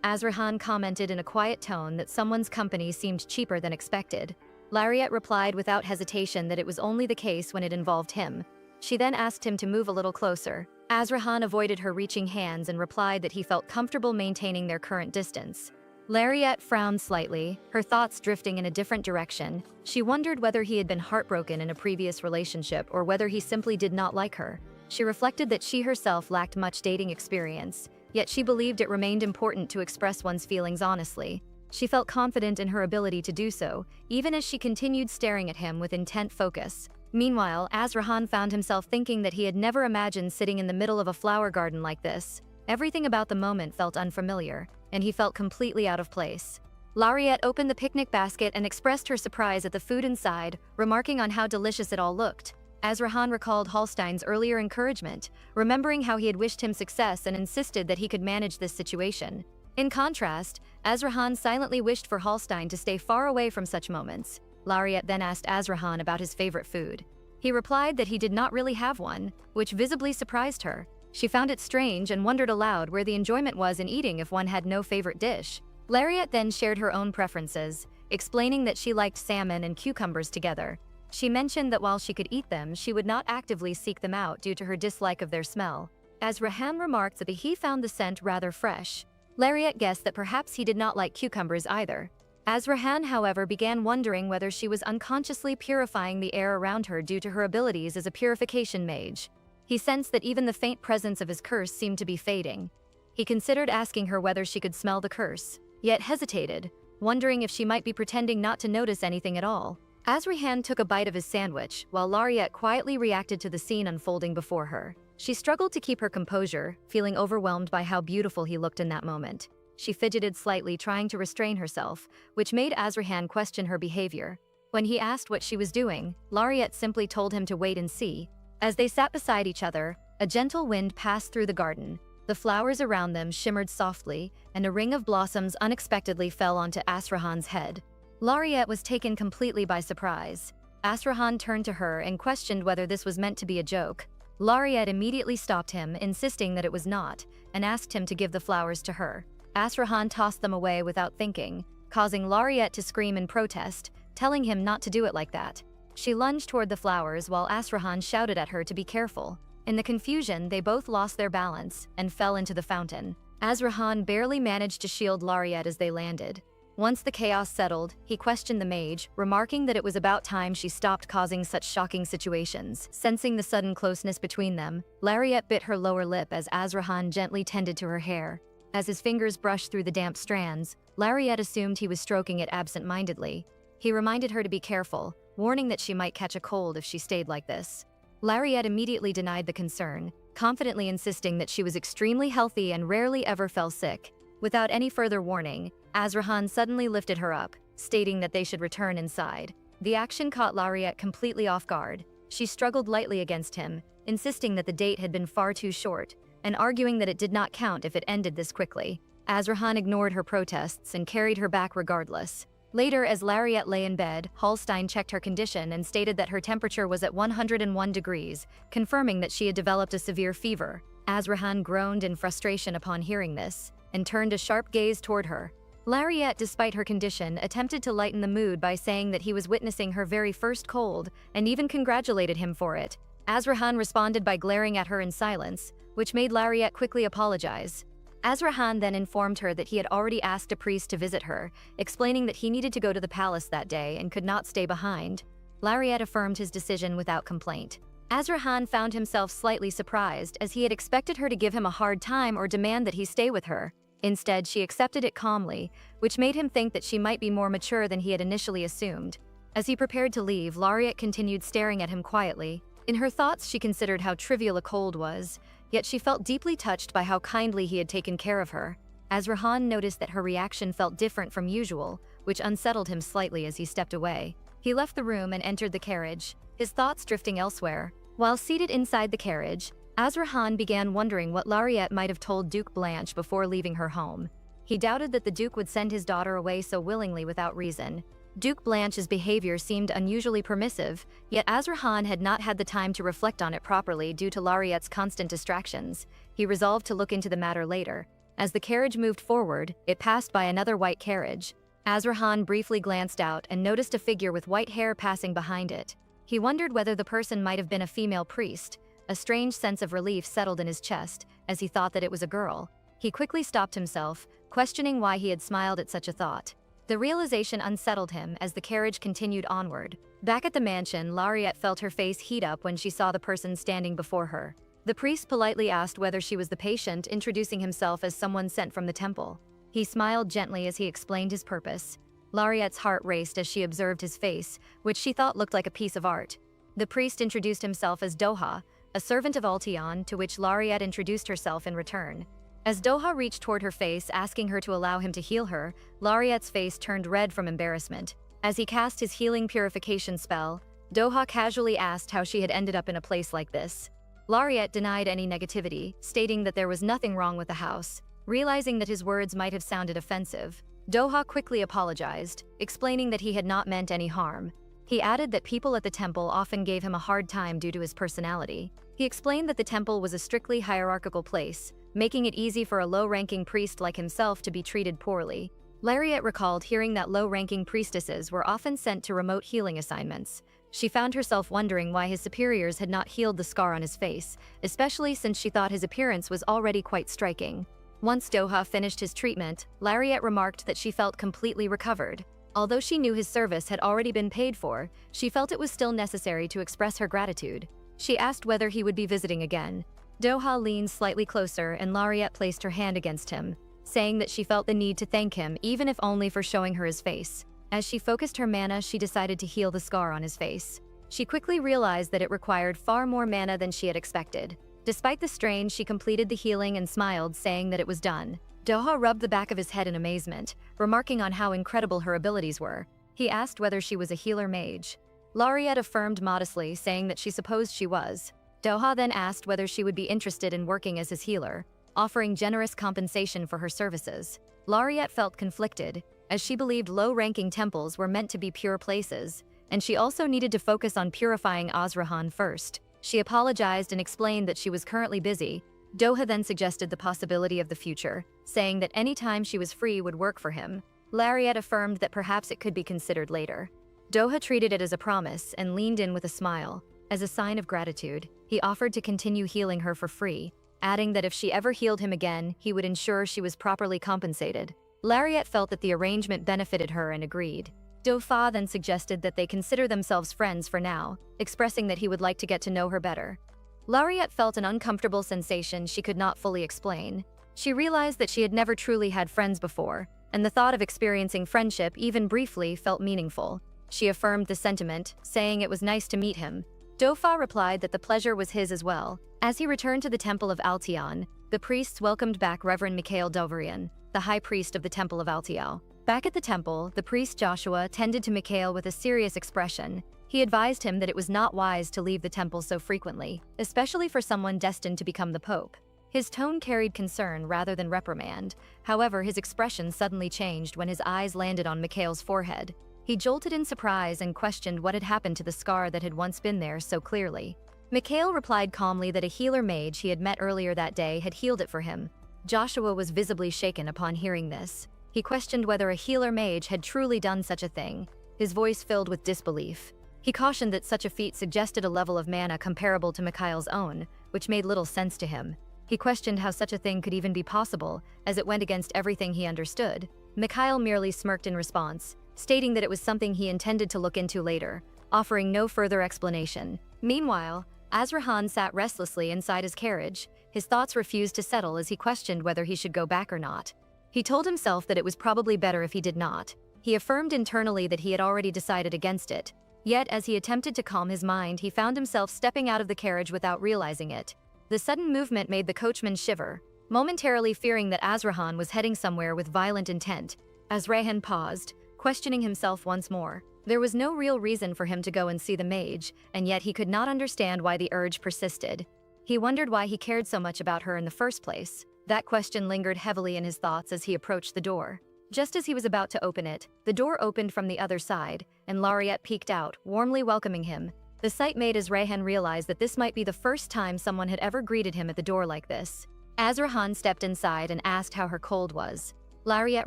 Azrahan commented in a quiet tone that someone's company seemed cheaper than expected. Lariette replied without hesitation that it was only the case when it involved him. She then asked him to move a little closer. Azrahan avoided her reaching hands and replied that he felt comfortable maintaining their current distance. Lariette frowned slightly, her thoughts drifting in a different direction. She wondered whether he had been heartbroken in a previous relationship or whether he simply did not like her. She reflected that she herself lacked much dating experience, yet she believed it remained important to express one's feelings honestly. She felt confident in her ability to do so, even as she continued staring at him with intent focus. Meanwhile, Azrahan found himself thinking that he had never imagined sitting in the middle of a flower garden like this. Everything about the moment felt unfamiliar, and he felt completely out of place. Lariette opened the picnic basket and expressed her surprise at the food inside, remarking on how delicious it all looked. Azrahan recalled Hallstein's earlier encouragement, remembering how he had wished him success and insisted that he could manage this situation. In contrast, Azrahan silently wished for Hallstein to stay far away from such moments. Lariette then asked Azrahan about his favorite food. He replied that he did not really have one, which visibly surprised her. She found it strange and wondered aloud where the enjoyment was in eating if one had no favorite dish. Lariette then shared her own preferences, explaining that she liked salmon and cucumbers together. She mentioned that while she could eat them, she would not actively seek them out due to her dislike of their smell. Azrahan remarked that he found the scent rather fresh. Lariette guessed that perhaps he did not like cucumbers either. Azrahan, however, began wondering whether she was unconsciously purifying the air around her due to her abilities as a purification mage. He sensed that even the faint presence of his curse seemed to be fading. He considered asking her whether she could smell the curse, yet hesitated, wondering if she might be pretending not to notice anything at all. Azrahan took a bite of his sandwich, while Lariette quietly reacted to the scene unfolding before her. She struggled to keep her composure, feeling overwhelmed by how beautiful he looked in that moment. She fidgeted slightly, trying to restrain herself, which made Azrahan question her behavior. When he asked what she was doing, Lariette simply told him to wait and see. As they sat beside each other, a gentle wind passed through the garden. The flowers around them shimmered softly, and a ring of blossoms unexpectedly fell onto Azrahan's head. Lariette was taken completely by surprise. Azrahan turned to her and questioned whether this was meant to be a joke. Lariette immediately stopped him, insisting that it was not, and asked him to give the flowers to her. Azrahan tossed them away without thinking, causing Lariette to scream in protest, telling him not to do it like that. She lunged toward the flowers while Azrahan shouted at her to be careful. In the confusion, they both lost their balance and fell into the fountain. Azrahan barely managed to shield Lariette as they landed. Once the chaos settled, he questioned the mage, remarking that it was about time she stopped causing such shocking situations. Sensing the sudden closeness between them, Lariette bit her lower lip as Azrahan gently tended to her hair. As his fingers brushed through the damp strands, Lariette assumed he was stroking it absent-mindedly. He reminded her to be careful, warning that she might catch a cold if she stayed like this. Lariette immediately denied the concern, confidently insisting that she was extremely healthy and rarely ever fell sick. Without any further warning, Azrahan suddenly lifted her up, stating that they should return inside. The action caught Lariette completely off guard. She struggled lightly against him, insisting that the date had been far too short, and arguing that it did not count if it ended this quickly. Azrahan ignored her protests and carried her back regardless. Later, as Lariette lay in bed, Hallstein checked her condition and stated that her temperature was at 101 degrees, confirming that she had developed a severe fever. Azrahan groaned in frustration upon hearing this, and turned a sharp gaze toward her. Lariette, despite her condition, attempted to lighten the mood by saying that he was witnessing her very first cold, and even congratulated him for it. Azrahan responded by glaring at her in silence, which made Lariette quickly apologize. Azrahan then informed her that he had already asked a priest to visit her, explaining that he needed to go to the palace that day and could not stay behind. Lariette affirmed his decision without complaint. Azrahan found himself slightly surprised, as he had expected her to give him a hard time or demand that he stay with her. Instead, she accepted it calmly, which made him think that she might be more mature than he had initially assumed. As he prepared to leave, Lariette continued staring at him quietly. In her thoughts, she considered how trivial a cold was, yet she felt deeply touched by how kindly he had taken care of her. Azrahan noticed that her reaction felt different from usual, which unsettled him slightly as he stepped away. He left the room and entered the carriage, his thoughts drifting elsewhere. While seated inside the carriage, Azrahan began wondering what Lariette might have told Duke Blanche before leaving her home. He doubted that the Duke would send his daughter away so willingly without reason. Duke Blanche's behavior seemed unusually permissive, yet Azrahan had not had the time to reflect on it properly due to Lariette's constant distractions. He resolved to look into the matter later. As the carriage moved forward, it passed by another white carriage. Azrahan briefly glanced out and noticed a figure with white hair passing behind it. He wondered whether the person might have been a female priest. A strange sense of relief settled in his chest as he thought that it was a girl. He quickly stopped himself, questioning why he had smiled at such a thought. The realization unsettled him as the carriage continued onward. Back at the mansion, Lariette felt her face heat up when she saw the person standing before her. The priest politely asked whether she was the patient, introducing himself as someone sent from the temple. He smiled gently as he explained his purpose. Lariette's heart raced as she observed his face, which she thought looked like a piece of art. The priest introduced himself as Doha, a servant of Altion, to which Lariette introduced herself in return. As Doha reached toward her face, asking her to allow him to heal her, Lariette's face turned red from embarrassment. As he cast his healing purification spell, Doha casually asked how she had ended up in a place like this. Lariette denied any negativity, stating that there was nothing wrong with the house. Realizing that his words might have sounded offensive, Doha quickly apologized, explaining that he had not meant any harm. He added that people at the temple often gave him a hard time due to his personality. He explained that the temple was a strictly hierarchical place, making it easy for a low-ranking priest like himself to be treated poorly. Lariette recalled hearing that low-ranking priestesses were often sent to remote healing assignments. She found herself wondering why his superiors had not healed the scar on his face, especially since she thought his appearance was already quite striking. Once Doha finished his treatment, Lariette remarked that she felt completely recovered. Although she knew his service had already been paid for, she felt it was still necessary to express her gratitude. She asked whether he would be visiting again. Doha leaned slightly closer and Lariette placed her hand against him, saying that she felt the need to thank him even if only for showing her his face. As she focused her mana, she decided to heal the scar on his face. She quickly realized that it required far more mana than she had expected. Despite the strain, she completed the healing and smiled, saying that it was done. Doha rubbed the back of his head in amazement, remarking on how incredible her abilities were. He asked whether she was a healer mage. Lariette affirmed modestly, saying that she supposed she was. Doha then asked whether she would be interested in working as his healer, offering generous compensation for her services. Lariette felt conflicted, as she believed low-ranking temples were meant to be pure places, and she also needed to focus on purifying Azrahan first. She apologized and explained that she was currently busy. Doha then suggested the possibility of the future, saying that any time she was free would work for him. Lariette affirmed that perhaps it could be considered later. Doha treated it as a promise and leaned in with a smile. As a sign of gratitude, he offered to continue healing her for free, adding that if she ever healed him again, he would ensure she was properly compensated. Lariette felt that the arrangement benefited her and agreed. Dofa then suggested that they consider themselves friends for now, expressing that he would like to get to know her better. Lariette felt an uncomfortable sensation she could not fully explain. She realized that she had never truly had friends before, and the thought of experiencing friendship, even briefly, felt meaningful. She affirmed the sentiment, saying it was nice to meet him. Dofa replied that the pleasure was his as well. As he returned to the Temple of Altion, the priests welcomed back Reverend Mikhail Doverian, the high priest of the Temple of Altiao. Back at the temple, the priest Joshua tended to Mikhail with a serious expression. He advised him that it was not wise to leave the temple so frequently, especially for someone destined to become the pope. His tone carried concern rather than reprimand. However, his expression suddenly changed when his eyes landed on Mikhail's forehead. He jolted in surprise and questioned what had happened to the scar that had once been there so clearly. Mikhail replied calmly that a healer mage he had met earlier that day had healed it for him. Joshua was visibly shaken upon hearing this. He questioned whether a healer mage had truly done such a thing, his voice filled with disbelief. He cautioned that such a feat suggested a level of mana comparable to Mikhail's own, which made little sense to him. He questioned how such a thing could even be possible, as it went against everything he understood. Mikhail merely smirked in response, stating that it was something he intended to look into later, offering no further explanation. Meanwhile, Azrahan sat restlessly inside his carriage. His thoughts refused to settle as he questioned whether he should go back or not. He told himself that it was probably better if he did not. He affirmed internally that he had already decided against it. Yet, as he attempted to calm his mind, he found himself stepping out of the carriage without realizing it. The sudden movement made the coachman shiver, momentarily fearing that Azrahan was heading somewhere with violent intent. Azrahan paused, questioning himself once more. There was no real reason for him to go and see the mage, and yet he could not understand why the urge persisted. He wondered why he cared so much about her in the first place. That question lingered heavily in his thoughts as he approached the door. Just as he was about to open it, the door opened from the other side, and Lariette peeked out, warmly welcoming him. The sight made Azrahan realize that this might be the first time someone had ever greeted him at the door like this. Azrahan stepped inside and asked how her cold was. Lariette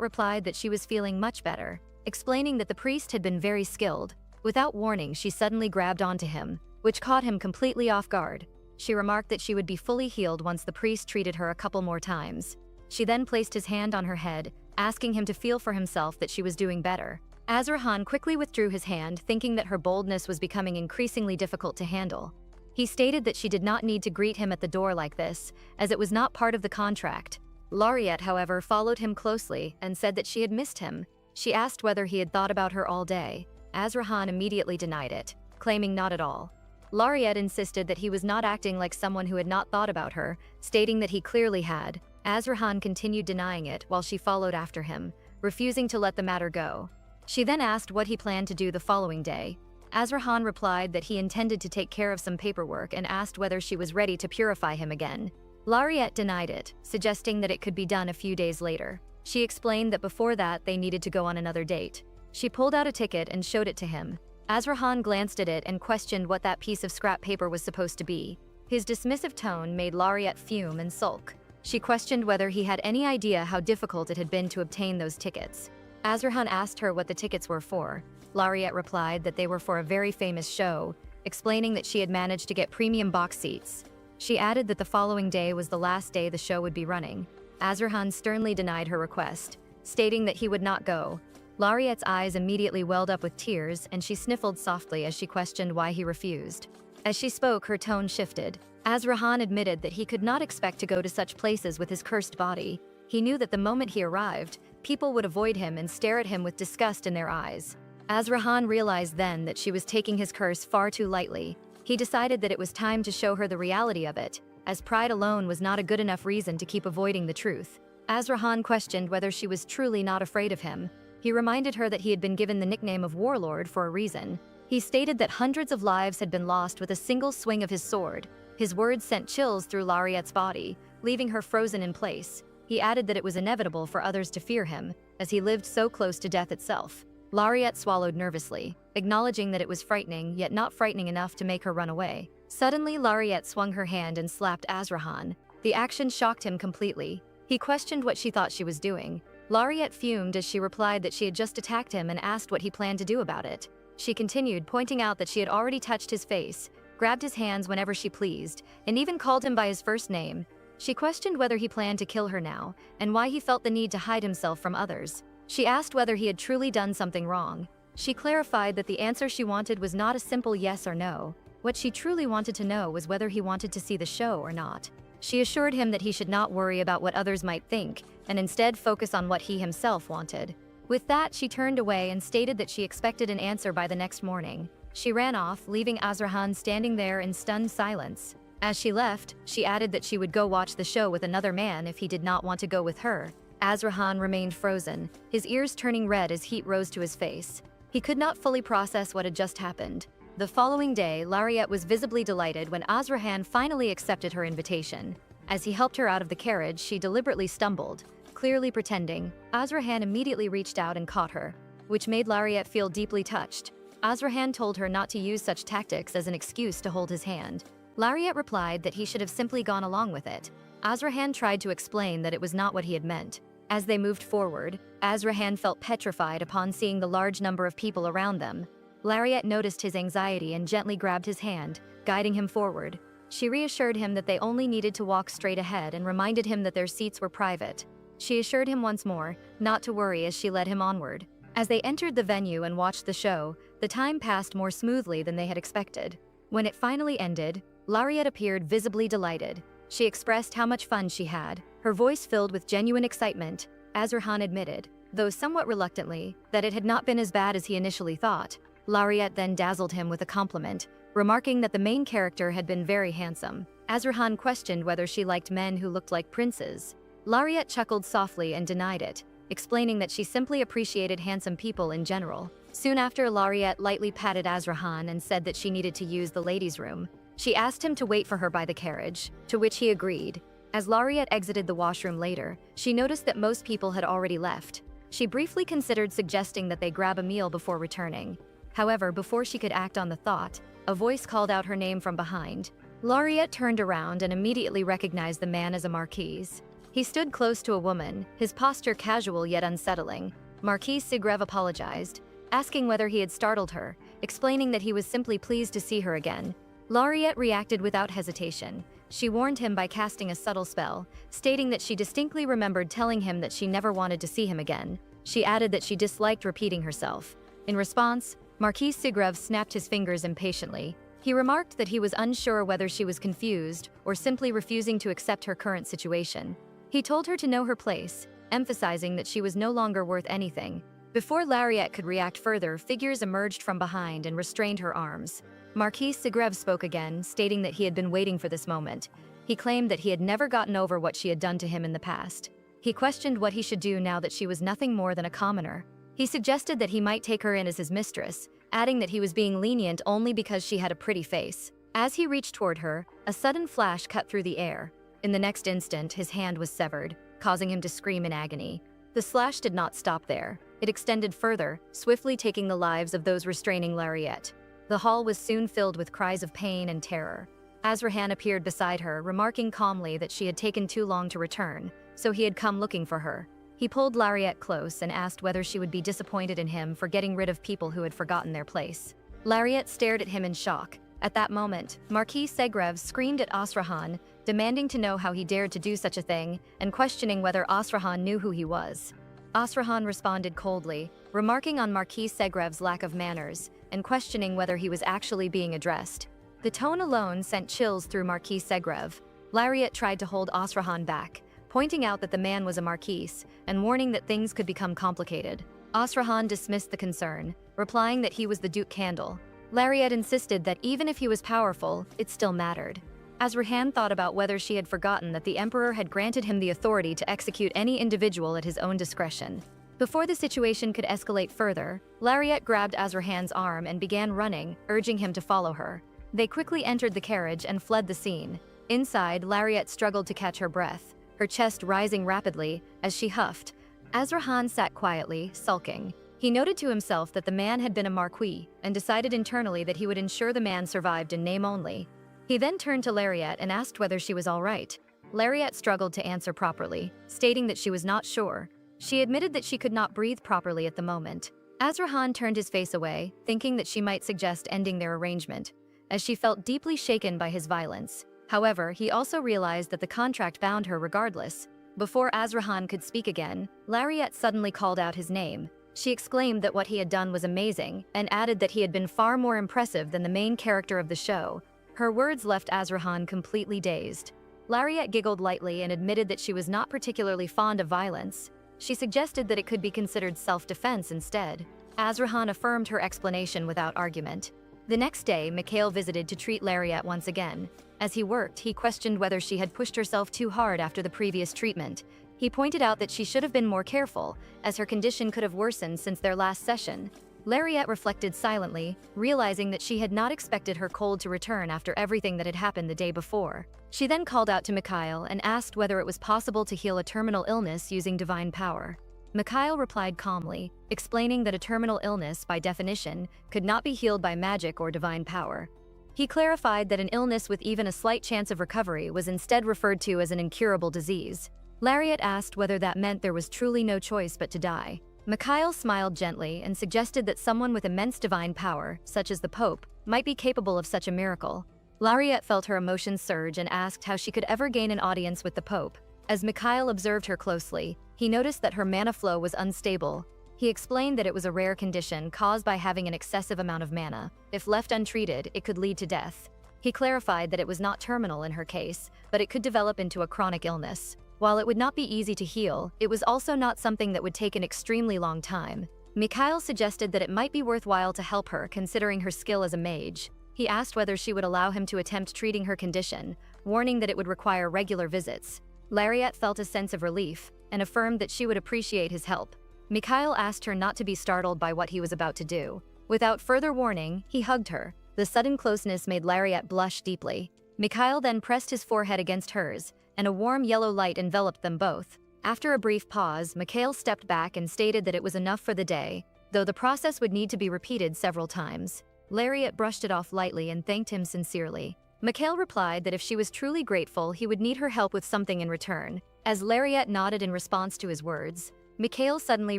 replied that she was feeling much better, explaining that the priest had been very skilled. Without warning, she suddenly grabbed onto him, which caught him completely off guard. She remarked that she would be fully healed once the priest treated her a couple more times. She then placed his hand on her head, asking him to feel for himself that she was doing better. Azrahan quickly withdrew his hand, thinking that her boldness was becoming increasingly difficult to handle. He stated that she did not need to greet him at the door like this, as it was not part of the contract. Lariette, however, followed him closely and said that she had missed him. She asked whether he had thought about her all day. Azrahan immediately denied it, claiming not at all. Lariette insisted that he was not acting like someone who had not thought about her, stating that he clearly had. Azrahan continued denying it while she followed after him, refusing to let the matter go. She then asked what he planned to do the following day. Azrahan replied that he intended to take care of some paperwork and asked whether she was ready to purify him again. Lariette denied it, suggesting that it could be done a few days later. She explained that before that they needed to go on another date. She pulled out a ticket and showed it to him. Azrahan glanced at it and questioned what that piece of scrap paper was supposed to be. His dismissive tone made Lariette fume and sulk. She questioned whether he had any idea how difficult it had been to obtain those tickets. Azrahan asked her what the tickets were for. Lariette replied that they were for a very famous show, explaining that she had managed to get premium box seats. She added that the following day was the last day the show would be running. Azrahan sternly denied her request, stating that he would not go. Lariette's eyes immediately welled up with tears, and she sniffled softly as she questioned why he refused. As she spoke, her tone shifted. Azrahan admitted that he could not expect to go to such places with his cursed body. He knew that the moment he arrived, people would avoid him and stare at him with disgust in their eyes. Azrahan realized then that she was taking his curse far too lightly. He decided that it was time to show her the reality of it, as pride alone was not a good enough reason to keep avoiding the truth. Azrahan questioned whether she was truly not afraid of him. He reminded her that he had been given the nickname of Warlord for a reason. He stated that hundreds of lives had been lost with a single swing of his sword. His words sent chills through Lariette's body, leaving her frozen in place. He added that it was inevitable for others to fear him, as he lived so close to death itself. Lariette swallowed nervously, acknowledging that it was frightening, yet not frightening enough to make her run away. Suddenly, Lariette swung her hand and slapped Azrahan. The action shocked him completely. He questioned what she thought she was doing. Lariette fumed as she replied that she had just attacked him and asked what he planned to do about it. She continued, pointing out that she had already touched his face, grabbed his hands whenever she pleased, and even called him by his first name. She questioned whether he planned to kill her now, and why he felt the need to hide himself from others. She asked whether he had truly done something wrong. She clarified that the answer she wanted was not a simple yes or no. What she truly wanted to know was whether he wanted to see the show or not. She assured him that he should not worry about what others might think, and instead focus on what he himself wanted. With that, she turned away and stated that she expected an answer by the next morning. She ran off, leaving Azrahan standing there in stunned silence. As she left, she added that she would go watch the show with another man if he did not want to go with her. Azrahan remained frozen, his ears turning red as heat rose to his face. He could not fully process what had just happened. The following day, Lariette was visibly delighted when Azrahan finally accepted her invitation. As he helped her out of the carriage, she deliberately stumbled, clearly pretending. Azrahan immediately reached out and caught her, which made Lariette feel deeply touched. Azrahan told her not to use such tactics as an excuse to hold his hand. Lariette replied that he should have simply gone along with it. Azrahan tried to explain that it was not what he had meant. As they moved forward, Azrahan felt petrified upon seeing the large number of people around them. Lariette noticed his anxiety and gently grabbed his hand, guiding him forward. She reassured him that they only needed to walk straight ahead and reminded him that their seats were private. She assured him once more not to worry as she led him onward. As they entered the venue and watched the show, the time passed more smoothly than they had expected. When it finally ended, Lariette appeared visibly delighted. She expressed how much fun she had, her voice filled with genuine excitement. Azrahan admitted, though somewhat reluctantly, that it had not been as bad as he initially thought. Lariette then dazzled him with a compliment, remarking that the main character had been very handsome. Azrahan questioned whether she liked men who looked like princes. Lariette chuckled softly and denied it, explaining that she simply appreciated handsome people in general. Soon after, Lariette lightly patted Azrahan and said that she needed to use the ladies' room. She asked him to wait for her by the carriage, to which he agreed. As Lariette exited the washroom later, she noticed that most people had already left. She briefly considered suggesting that they grab a meal before returning. However, before she could act on the thought, a voice called out her name from behind. Lariette turned around and immediately recognized the man as a Marquise. He stood close to a woman, his posture casual yet unsettling. Marquise Sigrev apologized, asking whether he had startled her, explaining that he was simply pleased to see her again. Lariette reacted without hesitation. She warned him by casting a subtle spell, stating that she distinctly remembered telling him that she never wanted to see him again. She added that she disliked repeating herself. In response, Marquis Sigrev snapped his fingers impatiently. He remarked that he was unsure whether she was confused or simply refusing to accept her current situation. He told her to know her place, emphasizing that she was no longer worth anything. Before Lariette could react further, figures emerged from behind and restrained her arms. Marquis Sigrev spoke again, stating that he had been waiting for this moment. He claimed that he had never gotten over what she had done to him in the past. He questioned what he should do now that she was nothing more than a commoner. He suggested that he might take her in as his mistress, adding that he was being lenient only because she had a pretty face. As he reached toward her, a sudden flash cut through the air. In the next instant, his hand was severed, causing him to scream in agony. The slash did not stop there. It extended further, swiftly taking the lives of those restraining Lariette. The hall was soon filled with cries of pain and terror. Azrahan appeared beside her, remarking calmly that she had taken too long to return, so he had come looking for her. He pulled Lariette close and asked whether she would be disappointed in him for getting rid of people who had forgotten their place. Lariette stared at him in shock. At that moment, Marquis Sigrev screamed at Azrahan, demanding to know how he dared to do such a thing, and questioning whether Azrahan knew who he was. Azrahan responded coldly, remarking on Marquis Sigrev's lack of manners, and questioning whether he was actually being addressed. The tone alone sent chills through Marquis Sigrev. Lariette tried to hold Azrahan back, pointing out that the man was a marquis, and warning that things could become complicated. Azrahan dismissed the concern, replying that he was the Duke Candle. Lariette insisted that even if he was powerful, it still mattered. Azrahan thought about whether she had forgotten that the Emperor had granted him the authority to execute any individual at his own discretion. Before the situation could escalate further, Lariette grabbed Azrahan's arm and began running, urging him to follow her. They quickly entered the carriage and fled the scene. Inside, Lariette struggled to catch her breath, her chest rising rapidly as she huffed. Azrahan sat quietly, sulking. He noted to himself that the man had been a marquis and decided internally that he would ensure the man survived in name only. He then turned to Lariette and asked whether she was all right. Lariette struggled to answer properly, stating that she was not sure. She admitted that she could not breathe properly at the moment. Azrahan turned his face away, thinking that she might suggest ending their arrangement, as she felt deeply shaken by his violence. However, he also realized that the contract bound her regardless. Before Azrahan could speak again, Lariette suddenly called out his name. She exclaimed that what he had done was amazing, and added that he had been far more impressive than the main character of the show. Her words left Azrahan completely dazed. Lariette giggled lightly and admitted that she was not particularly fond of violence. She suggested that it could be considered self-defense instead. Azrahan affirmed her explanation without argument. The next day, Mikhail visited to treat Lariette once again. As he worked, he questioned whether she had pushed herself too hard after the previous treatment. He pointed out that she should have been more careful, as her condition could have worsened since their last session. Lariette reflected silently, realizing that she had not expected her cold to return after everything that had happened the day before. She then called out to Mikhail and asked whether it was possible to heal a terminal illness using divine power. Mikhail replied calmly, explaining that a terminal illness, by definition, could not be healed by magic or divine power. He clarified that an illness with even a slight chance of recovery was instead referred to as an incurable disease. Lariette asked whether that meant there was truly no choice but to die. Mikhail smiled gently and suggested that someone with immense divine power, such as the Pope, might be capable of such a miracle. Lariette felt her emotions surge and asked how she could ever gain an audience with the Pope. As Mikhail observed her closely, he noticed that her mana flow was unstable. He explained that it was a rare condition caused by having an excessive amount of mana. If left untreated, it could lead to death. He clarified that it was not terminal in her case, but it could develop into a chronic illness. While it would not be easy to heal, it was also not something that would take an extremely long time. Mikhail suggested that it might be worthwhile to help her, considering her skill as a mage. He asked whether she would allow him to attempt treating her condition, warning that it would require regular visits. Lariette felt a sense of relief and affirmed that she would appreciate his help. Mikhail asked her not to be startled by what he was about to do. Without further warning, he hugged her. The sudden closeness made Lariette blush deeply. Mikhail then pressed his forehead against hers, and a warm yellow light enveloped them both. After a brief pause, Mikhail stepped back and stated that it was enough for the day, though the process would need to be repeated several times. Lariette brushed it off lightly and thanked him sincerely. Mikhail replied that if she was truly grateful, he would need her help with something in return. As Lariette nodded in response to his words, Mikhail suddenly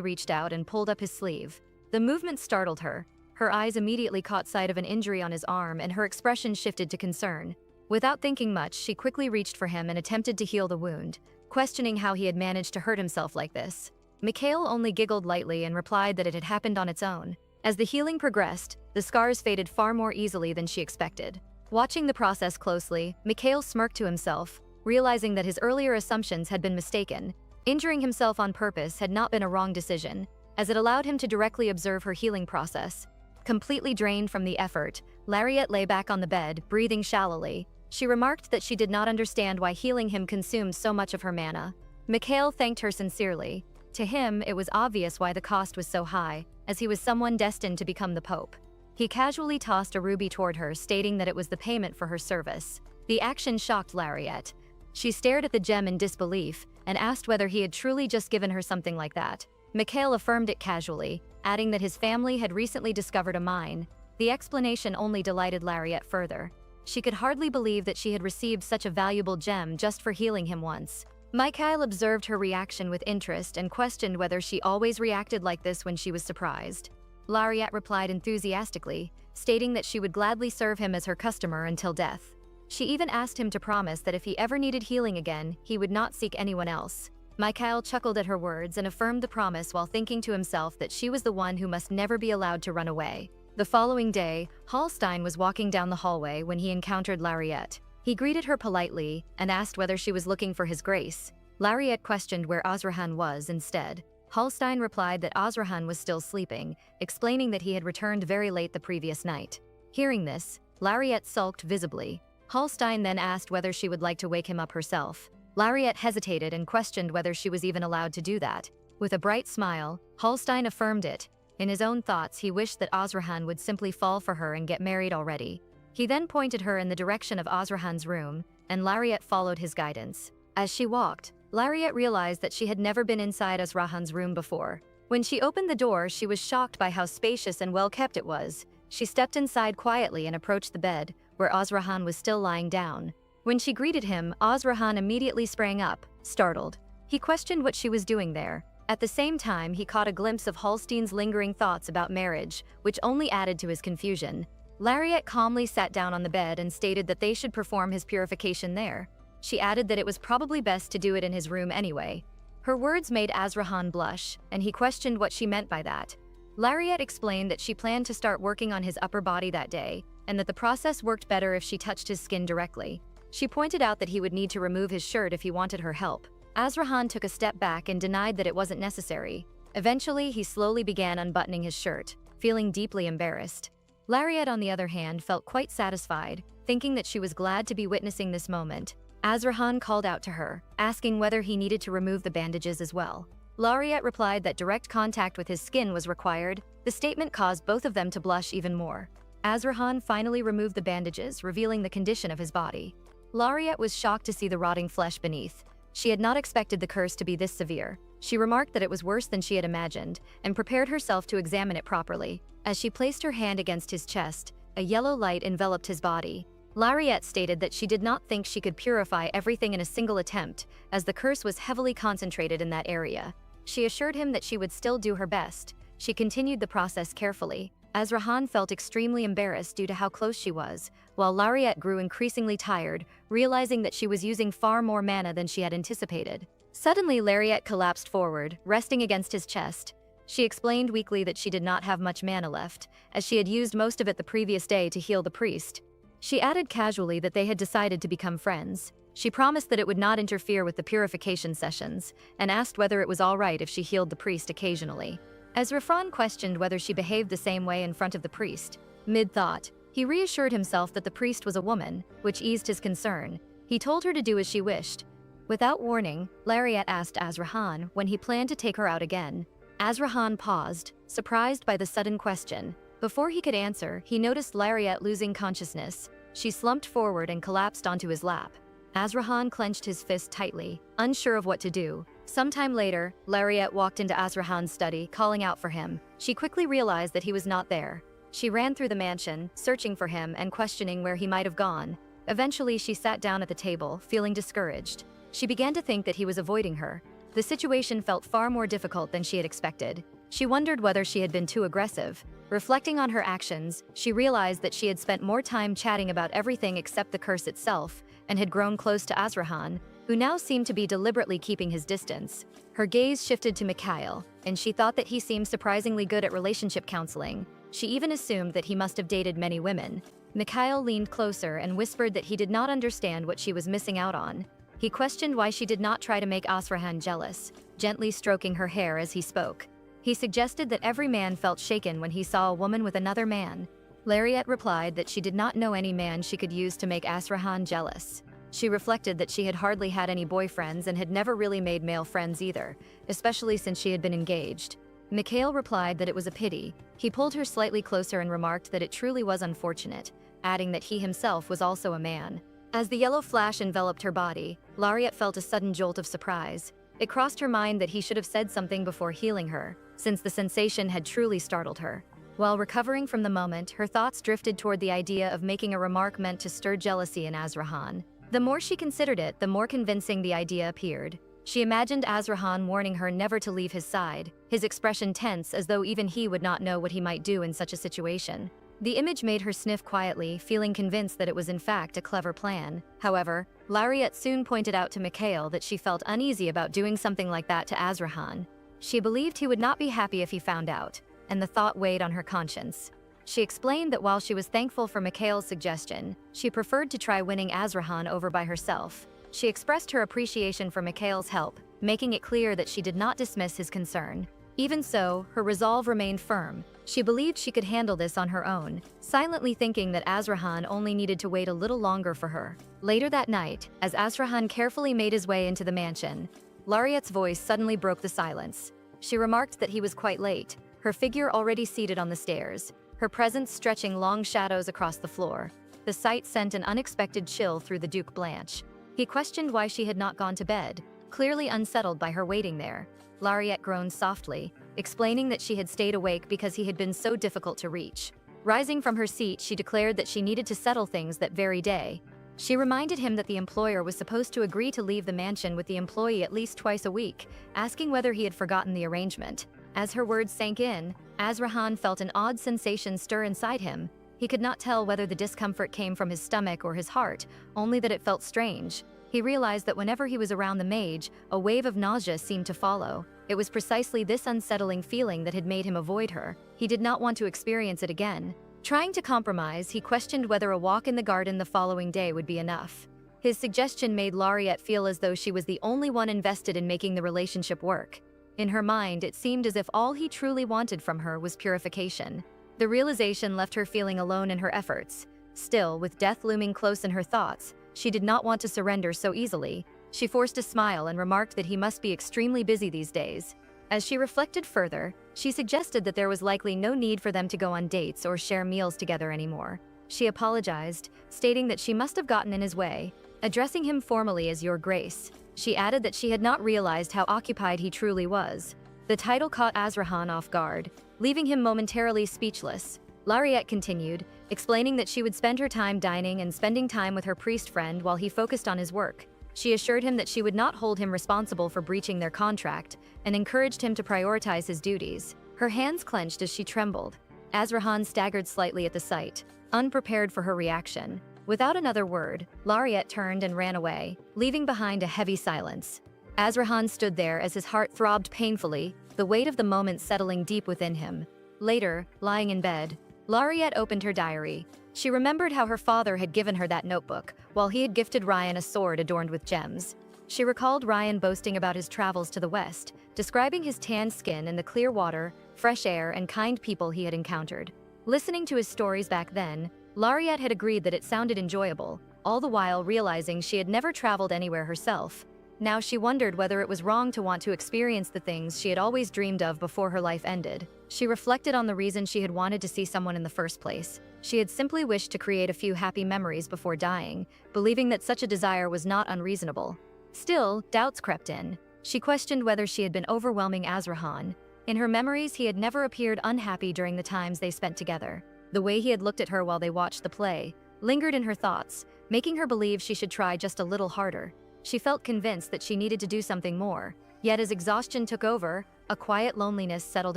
reached out and pulled up his sleeve. The movement startled her. Her eyes immediately caught sight of an injury on his arm, and her expression shifted to concern. Without thinking much, she quickly reached for him and attempted to heal the wound, questioning how he had managed to hurt himself like this. Mikhail only giggled lightly and replied that it had happened on its own. As the healing progressed, the scars faded far more easily than she expected. Watching the process closely, Mikhail smirked to himself, realizing that his earlier assumptions had been mistaken. Injuring himself on purpose had not been a wrong decision, as it allowed him to directly observe her healing process. Completely drained from the effort, Lariette lay back on the bed, breathing shallowly. She remarked that she did not understand why healing him consumed so much of her mana. Mikhail thanked her sincerely. To him, it was obvious why the cost was so high, as he was someone destined to become the Pope. He casually tossed a ruby toward her, stating that it was the payment for her service. The action shocked Lariette. She stared at the gem in disbelief and asked whether he had truly just given her something like that. Mikhail affirmed it casually, adding that his family had recently discovered a mine. The explanation only delighted Lariette further. She could hardly believe that she had received such a valuable gem just for healing him once. Mikhail observed her reaction with interest and questioned whether she always reacted like this when she was surprised. Lariette replied enthusiastically, stating that she would gladly serve him as her customer until death. She even asked him to promise that if he ever needed healing again, he would not seek anyone else. Mikhail chuckled at her words and affirmed the promise while thinking to himself that she was the one who must never be allowed to run away. The following day, Hallstein was walking down the hallway when he encountered Lariette. He greeted her politely and asked whether she was looking for his grace. Lariette questioned where Azrahan was instead. Hallstein replied that Azrahan was still sleeping, explaining that he had returned very late the previous night. Hearing this, Lariette sulked visibly. Hallstein then asked whether she would like to wake him up herself. Lariette hesitated and questioned whether she was even allowed to do that. With a bright smile, Hallstein affirmed it. In his own thoughts, he wished that Azrahan would simply fall for her and get married already. He then pointed her in the direction of Azrahan's room, and Lariette followed his guidance. As she walked, Lariette realized that she had never been inside Azrahan's room before. When she opened the door, she was shocked by how spacious and well-kept it was. She stepped inside quietly and approached the bed, where Azrahan was still lying down. When she greeted him, Azrahan immediately sprang up, startled. He questioned what she was doing there. At the same time, he caught a glimpse of Hallstein's lingering thoughts about marriage, which only added to his confusion. Lariette calmly sat down on the bed and stated that they should perform his purification there. She added that it was probably best to do it in his room anyway. Her words made Azrahan blush, and he questioned what she meant by that. Lariette explained that she planned to start working on his upper body that day, and that the process worked better if she touched his skin directly. She pointed out that he would need to remove his shirt if he wanted her help. Azrahan took a step back and denied that it wasn't necessary. Eventually, he slowly began unbuttoning his shirt, feeling deeply embarrassed. Lariette, on the other hand, felt quite satisfied, thinking that she was glad to be witnessing this moment. Azrahan called out to her, asking whether he needed to remove the bandages as well. Lariette replied that direct contact with his skin was required. The statement caused both of them to blush even more. Azrahan finally removed the bandages, revealing the condition of his body. Lariette was shocked to see the rotting flesh beneath. She had not expected the curse to be this severe. She remarked that it was worse than she had imagined, and prepared herself to examine it properly. As she placed her hand against his chest, a yellow light enveloped his body. Lariette stated that she did not think she could purify everything in a single attempt, as the curse was heavily concentrated in that area. She assured him that she would still do her best. She continued the process carefully. Azrahan felt extremely embarrassed due to how close she was, while Lariette grew increasingly tired, realizing that she was using far more mana than she had anticipated. Suddenly, Lariette collapsed forward, resting against his chest. She explained weakly that she did not have much mana left, as she had used most of it the previous day to heal the priest. She added casually that they had decided to become friends. She promised that it would not interfere with the purification sessions, and asked whether it was all right if she healed the priest occasionally. Azrahan questioned whether she behaved the same way in front of the priest. Mid-thought, he reassured himself that the priest was a woman, which eased his concern. He told her to do as she wished. Without warning, Lariette asked Azrahan when he planned to take her out again. Azrahan paused, surprised by the sudden question. Before he could answer, he noticed Lariette losing consciousness. She slumped forward and collapsed onto his lap. Azrahan clenched his fist tightly, unsure of what to do. Sometime later, Lariette walked into Azrahan's study, calling out for him. She quickly realized that he was not there. She ran through the mansion, searching for him and questioning where he might have gone. Eventually, she sat down at the table, feeling discouraged. She began to think that he was avoiding her. The situation felt far more difficult than she had expected. She wondered whether she had been too aggressive. Reflecting on her actions, she realized that she had spent more time chatting about everything except the curse itself, and had grown close to Azrahan, who now seemed to be deliberately keeping his distance. Her gaze shifted to Mikhail, and she thought that he seemed surprisingly good at relationship counseling. She even assumed that he must have dated many women. Mikhail leaned closer and whispered that he did not understand what she was missing out on. He questioned why she did not try to make Azrahan jealous, gently stroking her hair as he spoke. He suggested that every man felt shaken when he saw a woman with another man. Lariette replied that she did not know any man she could use to make Azrahan jealous. She reflected that she had hardly had any boyfriends and had never really made male friends either, especially since she had been engaged. Mikhail replied that it was a pity. He pulled her slightly closer and remarked that it truly was unfortunate, adding that he himself was also a man. As the yellow flash enveloped her body, Lariette felt a sudden jolt of surprise. It crossed her mind that he should have said something before healing her, since the sensation had truly startled her. While recovering from the moment, her thoughts drifted toward the idea of making a remark meant to stir jealousy in Azrahan. The more she considered it, the more convincing the idea appeared. She imagined Azrahan warning her never to leave his side, his expression tense as though even he would not know what he might do in such a situation. The image made her sniff quietly, feeling convinced that it was in fact a clever plan. However, Lariette soon pointed out to Mikhail that she felt uneasy about doing something like that to Azrahan. She believed he would not be happy if he found out, and the thought weighed on her conscience. She explained that while she was thankful for Mikhail's suggestion, she preferred to try winning Azrahan over by herself. She expressed her appreciation for Mikhail's help, making it clear that she did not dismiss his concern. Even so, her resolve remained firm. She believed she could handle this on her own, silently thinking that Azrahan only needed to wait a little longer for her. Later that night, as Azrahan carefully made his way into the mansion, Lariette's voice suddenly broke the silence. She remarked that he was quite late, her figure already seated on the stairs, her presence stretching long shadows across the floor. The sight sent an unexpected chill through the Duke Blanche. He questioned why she had not gone to bed, clearly unsettled by her waiting there. Lariette groaned softly, explaining that she had stayed awake because he had been so difficult to reach. Rising from her seat, she declared that she needed to settle things that very day. She reminded him that the employer was supposed to agree to leave the mansion with the employee at least twice a week, asking whether he had forgotten the arrangement. As her words sank in, Azrahan felt an odd sensation stir inside him. He could not tell whether the discomfort came from his stomach or his heart, only that it felt strange. He realized that whenever he was around the mage, a wave of nausea seemed to follow. It was precisely this unsettling feeling that had made him avoid her. He did not want to experience it again. Trying to compromise, he questioned whether a walk in the garden the following day would be enough. His suggestion made Lariette feel as though she was the only one invested in making the relationship work. In her mind, it seemed as if all he truly wanted from her was purification. The realization left her feeling alone in her efforts. Still, with death looming close in her thoughts, she did not want to surrender so easily. She forced a smile and remarked that he must be extremely busy these days. As she reflected further, she suggested that there was likely no need for them to go on dates or share meals together anymore. She apologized, stating that she must have gotten in his way. Addressing him formally as Your Grace, she added that she had not realized how occupied he truly was. The title caught Azrahan off guard, leaving him momentarily speechless. Lariette continued, explaining that she would spend her time dining and spending time with her priest friend while he focused on his work. She assured him that she would not hold him responsible for breaching their contract, and encouraged him to prioritize his duties. Her hands clenched as she trembled. Azrahan staggered slightly at the sight, unprepared for her reaction. Without another word, Lariette turned and ran away, leaving behind a heavy silence. Azrahan stood there as his heart throbbed painfully, the weight of the moment settling deep within him. Later, lying in bed, Lariette opened her diary. She remembered how her father had given her that notebook, while he had gifted Ryan a sword adorned with gems. She recalled Ryan boasting about his travels to the west, describing his tanned skin and the clear water, fresh air, and kind people he had encountered. Listening to his stories back then, Lariette had agreed that it sounded enjoyable, all the while realizing she had never traveled anywhere herself. Now she wondered whether it was wrong to want to experience the things she had always dreamed of before her life ended. She reflected on the reason she had wanted to see someone in the first place. She had simply wished to create a few happy memories before dying, believing that such a desire was not unreasonable. Still, doubts crept in. She questioned whether she had been overwhelming Azrahan. In her memories, he had never appeared unhappy during the times they spent together. The way he had looked at her while they watched the play lingered in her thoughts, making her believe she should try just a little harder. She felt convinced that she needed to do something more. Yet as exhaustion took over, a quiet loneliness settled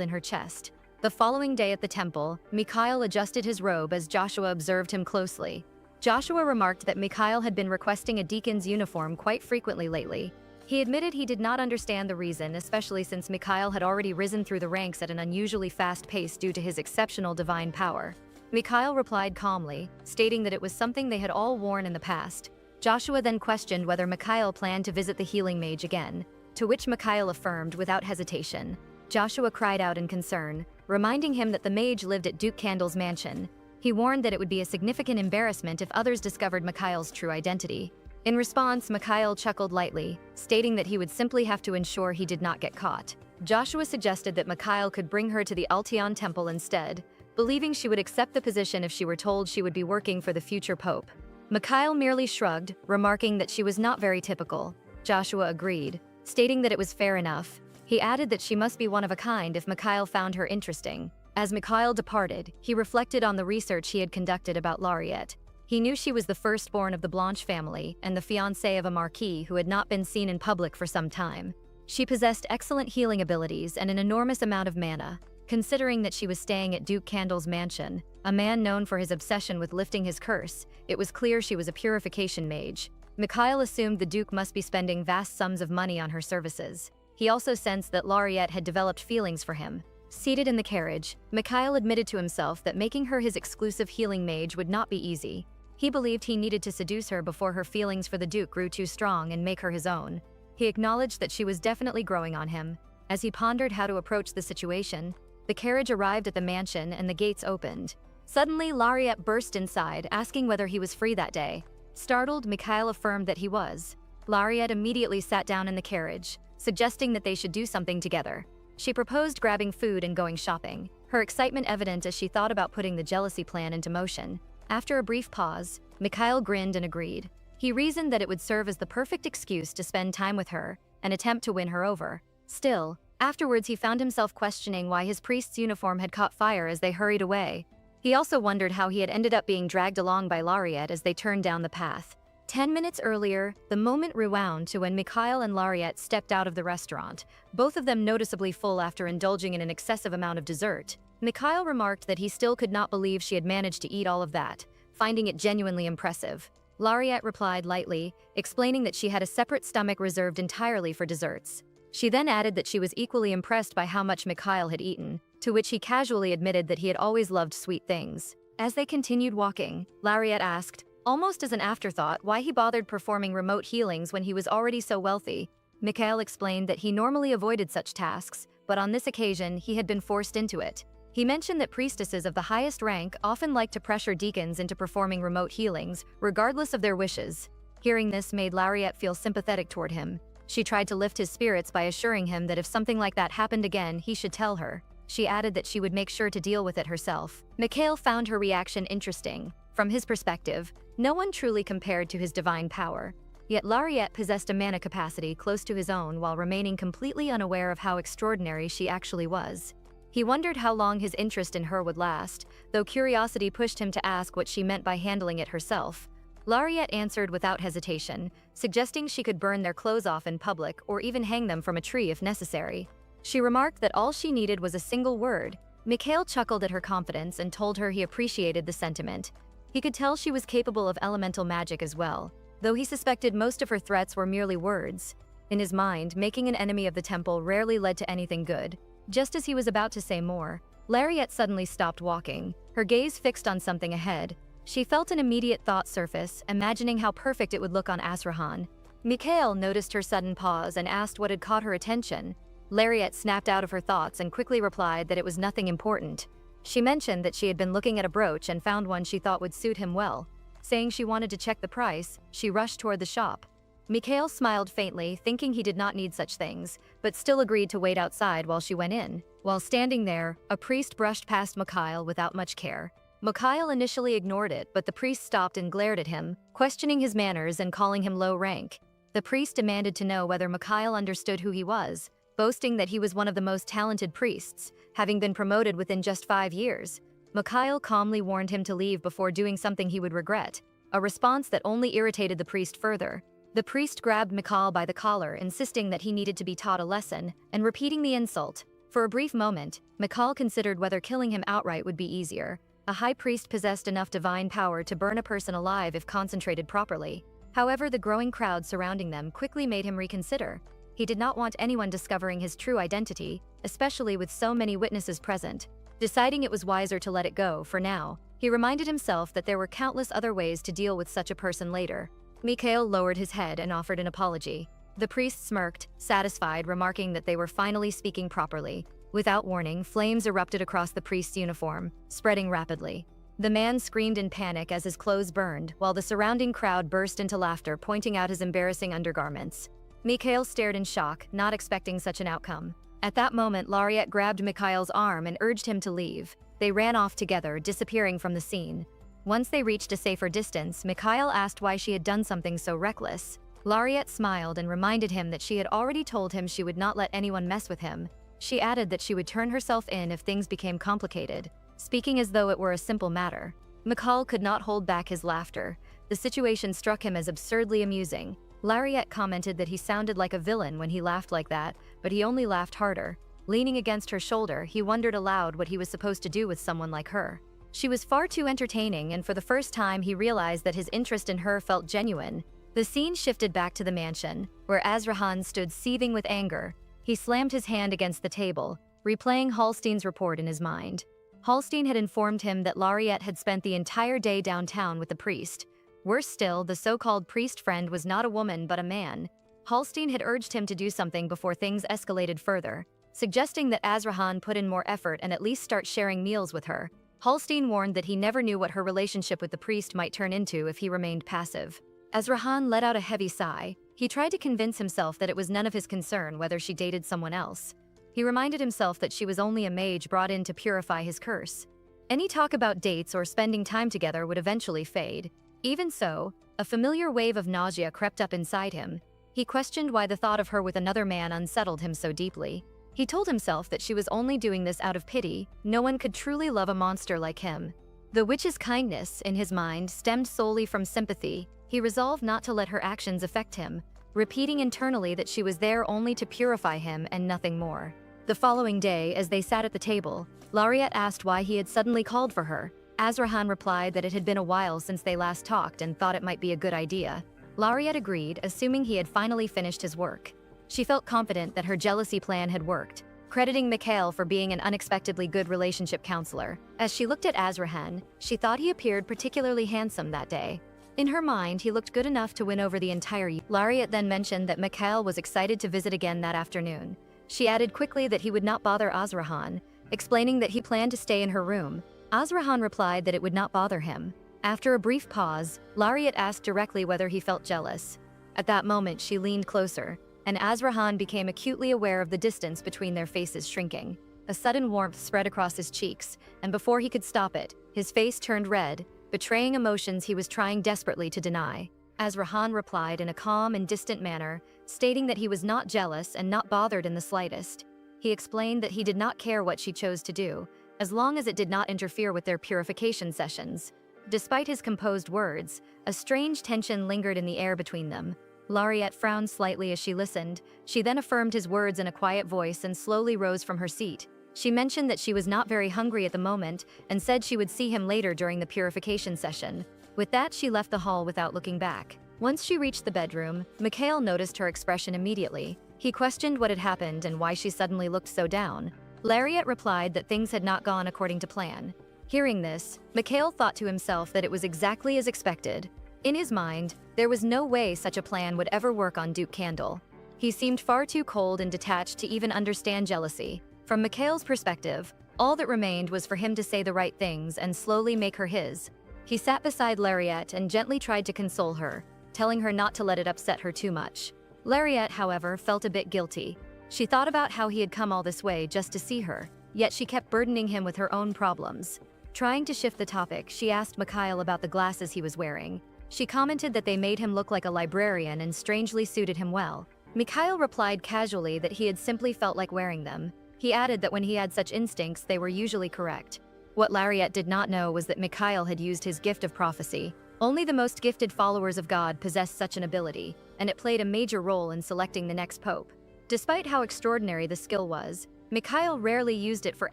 in her chest. The following day at the temple, Mikhail adjusted his robe as Joshua observed him closely. Joshua remarked that Mikhail had been requesting a deacon's uniform quite frequently lately. He admitted he did not understand the reason, especially since Mikhail had already risen through the ranks at an unusually fast pace due to his exceptional divine power. Mikhail replied calmly, stating that it was something they had all worn in the past. Joshua then questioned whether Mikhail planned to visit the healing mage again, to which Mikhail affirmed without hesitation. Joshua cried out in concern, reminding him that the mage lived at Duke Candle's mansion. He warned that it would be a significant embarrassment if others discovered Mikhail's true identity. In response, Mikhail chuckled lightly, stating that he would simply have to ensure he did not get caught. Joshua suggested that Mikhail could bring her to the Altion temple instead, believing she would accept the position if she were told she would be working for the future pope. Mikhail merely shrugged, remarking that she was not very typical. Joshua agreed, stating that it was fair enough. He added that she must be one of a kind if Mikhail found her interesting. As Mikhail departed, he reflected on the research he had conducted about Lariette. He knew she was the firstborn of the Blanche family and the fiancée of a marquis who had not been seen in public for some time. She possessed excellent healing abilities and an enormous amount of mana. Considering that she was staying at Duke Candle's mansion, a man known for his obsession with lifting his curse, it was clear she was a purification mage. Mikhail assumed the Duke must be spending vast sums of money on her services. He also sensed that Lariette had developed feelings for him. Seated in the carriage, Mikhail admitted to himself that making her his exclusive healing mage would not be easy. He believed he needed to seduce her before her feelings for the Duke grew too strong and make her his own. He acknowledged that she was definitely growing on him. As he pondered how to approach the situation, the carriage arrived at the mansion and the gates opened. Suddenly, Lariette burst inside, asking whether he was free that day. Startled, Mikhail affirmed that he was. Lariette immediately sat down in the carriage, suggesting that they should do something together. She proposed grabbing food and going shopping, her excitement evident as she thought about putting the jealousy plan into motion. After a brief pause, Mikhail grinned and agreed. He reasoned that it would serve as the perfect excuse to spend time with her and attempt to win her over. Still, afterwards he found himself questioning why his priest's uniform had caught fire as they hurried away. He also wondered how he had ended up being dragged along by Lariette as they turned down the path. 10 minutes earlier, the moment rewound to when Mikhail and Lariette stepped out of the restaurant, both of them noticeably full after indulging in an excessive amount of dessert. Mikhail remarked that he still could not believe she had managed to eat all of that, finding it genuinely impressive. Lariette replied lightly, explaining that she had a separate stomach reserved entirely for desserts. She then added that she was equally impressed by how much Mikhail had eaten, to which he casually admitted that he had always loved sweet things. As they continued walking, Lariette asked, almost as an afterthought, why he bothered performing remote healings when he was already so wealthy. Mikhail explained that he normally avoided such tasks, but on this occasion he had been forced into it. He mentioned that priestesses of the highest rank often like to pressure deacons into performing remote healings, regardless of their wishes. Hearing this made Lariette feel sympathetic toward him. She tried to lift his spirits by assuring him that if something like that happened again, he should tell her. She added that she would make sure to deal with it herself. Mikhail found her reaction interesting. From his perspective, no one truly compared to his divine power. Yet Lariette possessed a mana capacity close to his own while remaining completely unaware of how extraordinary she actually was. He wondered how long his interest in her would last, though curiosity pushed him to ask what she meant by handling it herself. Lariette answered without hesitation, suggesting she could burn their clothes off in public or even hang them from a tree if necessary. She remarked that all she needed was a single word. Mikhail chuckled at her confidence and told her he appreciated the sentiment. He could tell she was capable of elemental magic as well, though he suspected most of her threats were merely words. In his mind, making an enemy of the temple rarely led to anything good. Just as he was about to say more, Lariette suddenly stopped walking, her gaze fixed on something ahead. She felt an immediate thought surface, imagining how perfect it would look on Azrahan. Mikhail noticed her sudden pause and asked what had caught her attention. Lariette snapped out of her thoughts and quickly replied that it was nothing important. She mentioned that she had been looking at a brooch and found one she thought would suit him well. Saying she wanted to check the price, she rushed toward the shop. Mikhail smiled faintly, thinking he did not need such things, but still agreed to wait outside while she went in. While standing there, a priest brushed past Mikhail without much care. Mikhail initially ignored it, but the priest stopped and glared at him, questioning his manners and calling him low rank. The priest demanded to know whether Mikhail understood who he was, boasting that he was one of the most talented priests, having been promoted within just 5 years. Mikhail calmly warned him to leave before doing something he would regret, a response that only irritated the priest further. The priest grabbed Mikhail by the collar, insisting that he needed to be taught a lesson, and repeating the insult. For a brief moment, Mikhail considered whether killing him outright would be easier. A high priest possessed enough divine power to burn a person alive if concentrated properly. However, the growing crowd surrounding them quickly made him reconsider. He did not want anyone discovering his true identity, especially with so many witnesses present. Deciding it was wiser to let it go for now, he reminded himself that there were countless other ways to deal with such a person later. Mikhail lowered his head and offered an apology. The priest smirked, satisfied, remarking that they were finally speaking properly. Without warning, flames erupted across the priest's uniform, spreading rapidly. The man screamed in panic as his clothes burned, while the surrounding crowd burst into laughter, pointing out his embarrassing undergarments. Mikhail stared in shock, not expecting such an outcome. At that moment, Lariette grabbed Mikhail's arm and urged him to leave. They ran off together, disappearing from the scene. Once they reached a safer distance, Mikhail asked why she had done something so reckless. Lariette smiled and reminded him that she had already told him she would not let anyone mess with him. She added that she would turn herself in if things became complicated, speaking as though it were a simple matter. Mikhail could not hold back his laughter. The situation struck him as absurdly amusing. Lariette commented that he sounded like a villain when he laughed like that, but he only laughed harder. Leaning against her shoulder, he wondered aloud what he was supposed to do with someone like her. She was far too entertaining, and for the first time he realized that his interest in her felt genuine. The scene shifted back to the mansion, where Azrahan stood seething with anger. He slammed his hand against the table, replaying Hallstein's report in his mind. Hallstein had informed him that Lariette had spent the entire day downtown with the priest. Worse still, the so-called priest friend was not a woman but a man. Hallstein had urged him to do something before things escalated further, suggesting that Azrahan put in more effort and at least start sharing meals with her. Hallstein warned that he never knew what her relationship with the priest might turn into if he remained passive. Azrahan let out a heavy sigh. He tried to convince himself that it was none of his concern whether she dated someone else. He reminded himself that she was only a mage brought in to purify his curse. Any talk about dates or spending time together would eventually fade. Even so, a familiar wave of nausea crept up inside him. He questioned why the thought of her with another man unsettled him so deeply. He told himself that she was only doing this out of pity. No one could truly love a monster like him. The witch's kindness, in his mind, stemmed solely from sympathy. He resolved not to let her actions affect him, repeating internally that she was there only to purify him and nothing more. The following day, as they sat at the table, Lariette asked why he had suddenly called for her. Azrahan replied that it had been a while since they last talked and thought it might be a good idea. Lariette agreed, assuming he had finally finished his work. She felt confident that her jealousy plan had worked, crediting Mikhail for being an unexpectedly good relationship counselor. As she looked at Azrahan, she thought he appeared particularly handsome that day. In her mind, he looked good enough to win over the entire youth. Lariette then mentioned that Mikhail was excited to visit again that afternoon. She added quickly that he would not bother Azrahan, explaining that he planned to stay in her room. Azrahan replied that it would not bother him. After a brief pause, Lariette asked directly whether he felt jealous. At that moment, she leaned closer, and Azrahan became acutely aware of the distance between their faces shrinking. A sudden warmth spread across his cheeks, and before he could stop it, his face turned red, betraying emotions he was trying desperately to deny. Azrahan replied in a calm and distant manner, stating that he was not jealous and not bothered in the slightest. He explained that he did not care what she chose to do, as long as it did not interfere with their purification sessions. Despite his composed words, a strange tension lingered in the air between them. Lariette frowned slightly as she listened. She then affirmed his words in a quiet voice and slowly rose from her seat. She mentioned that she was not very hungry at the moment and said she would see him later during the purification session. With that, she left the hall without looking back. Once she reached the bedroom, Mikhail noticed her expression immediately. He questioned what had happened and why she suddenly looked so down. Lariette replied that things had not gone according to plan. Hearing this, Mikhail thought to himself that it was exactly as expected. In his mind, there was no way such a plan would ever work on Duke Candle. He seemed far too cold and detached to even understand jealousy. From Mikhail's perspective, all that remained was for him to say the right things and slowly make her his. He sat beside Lariette and gently tried to console her. telling her not to let it upset her too much. Lariette, however, felt a bit guilty. She thought about how he had come all this way just to see her, yet she kept burdening him with her own problems. Trying to shift the topic, she asked Mikhail about the glasses he was wearing. She commented that they made him look like a librarian and strangely suited him well. Mikhail replied casually that he had simply felt like wearing them. He added that when he had such instincts, they were usually correct. What Lariette did not know was that Mikhail had used his gift of prophecy. Only the most gifted followers of God possessed such an ability, and it played a major role in selecting the next pope. Despite how extraordinary the skill was, Mikhail rarely used it for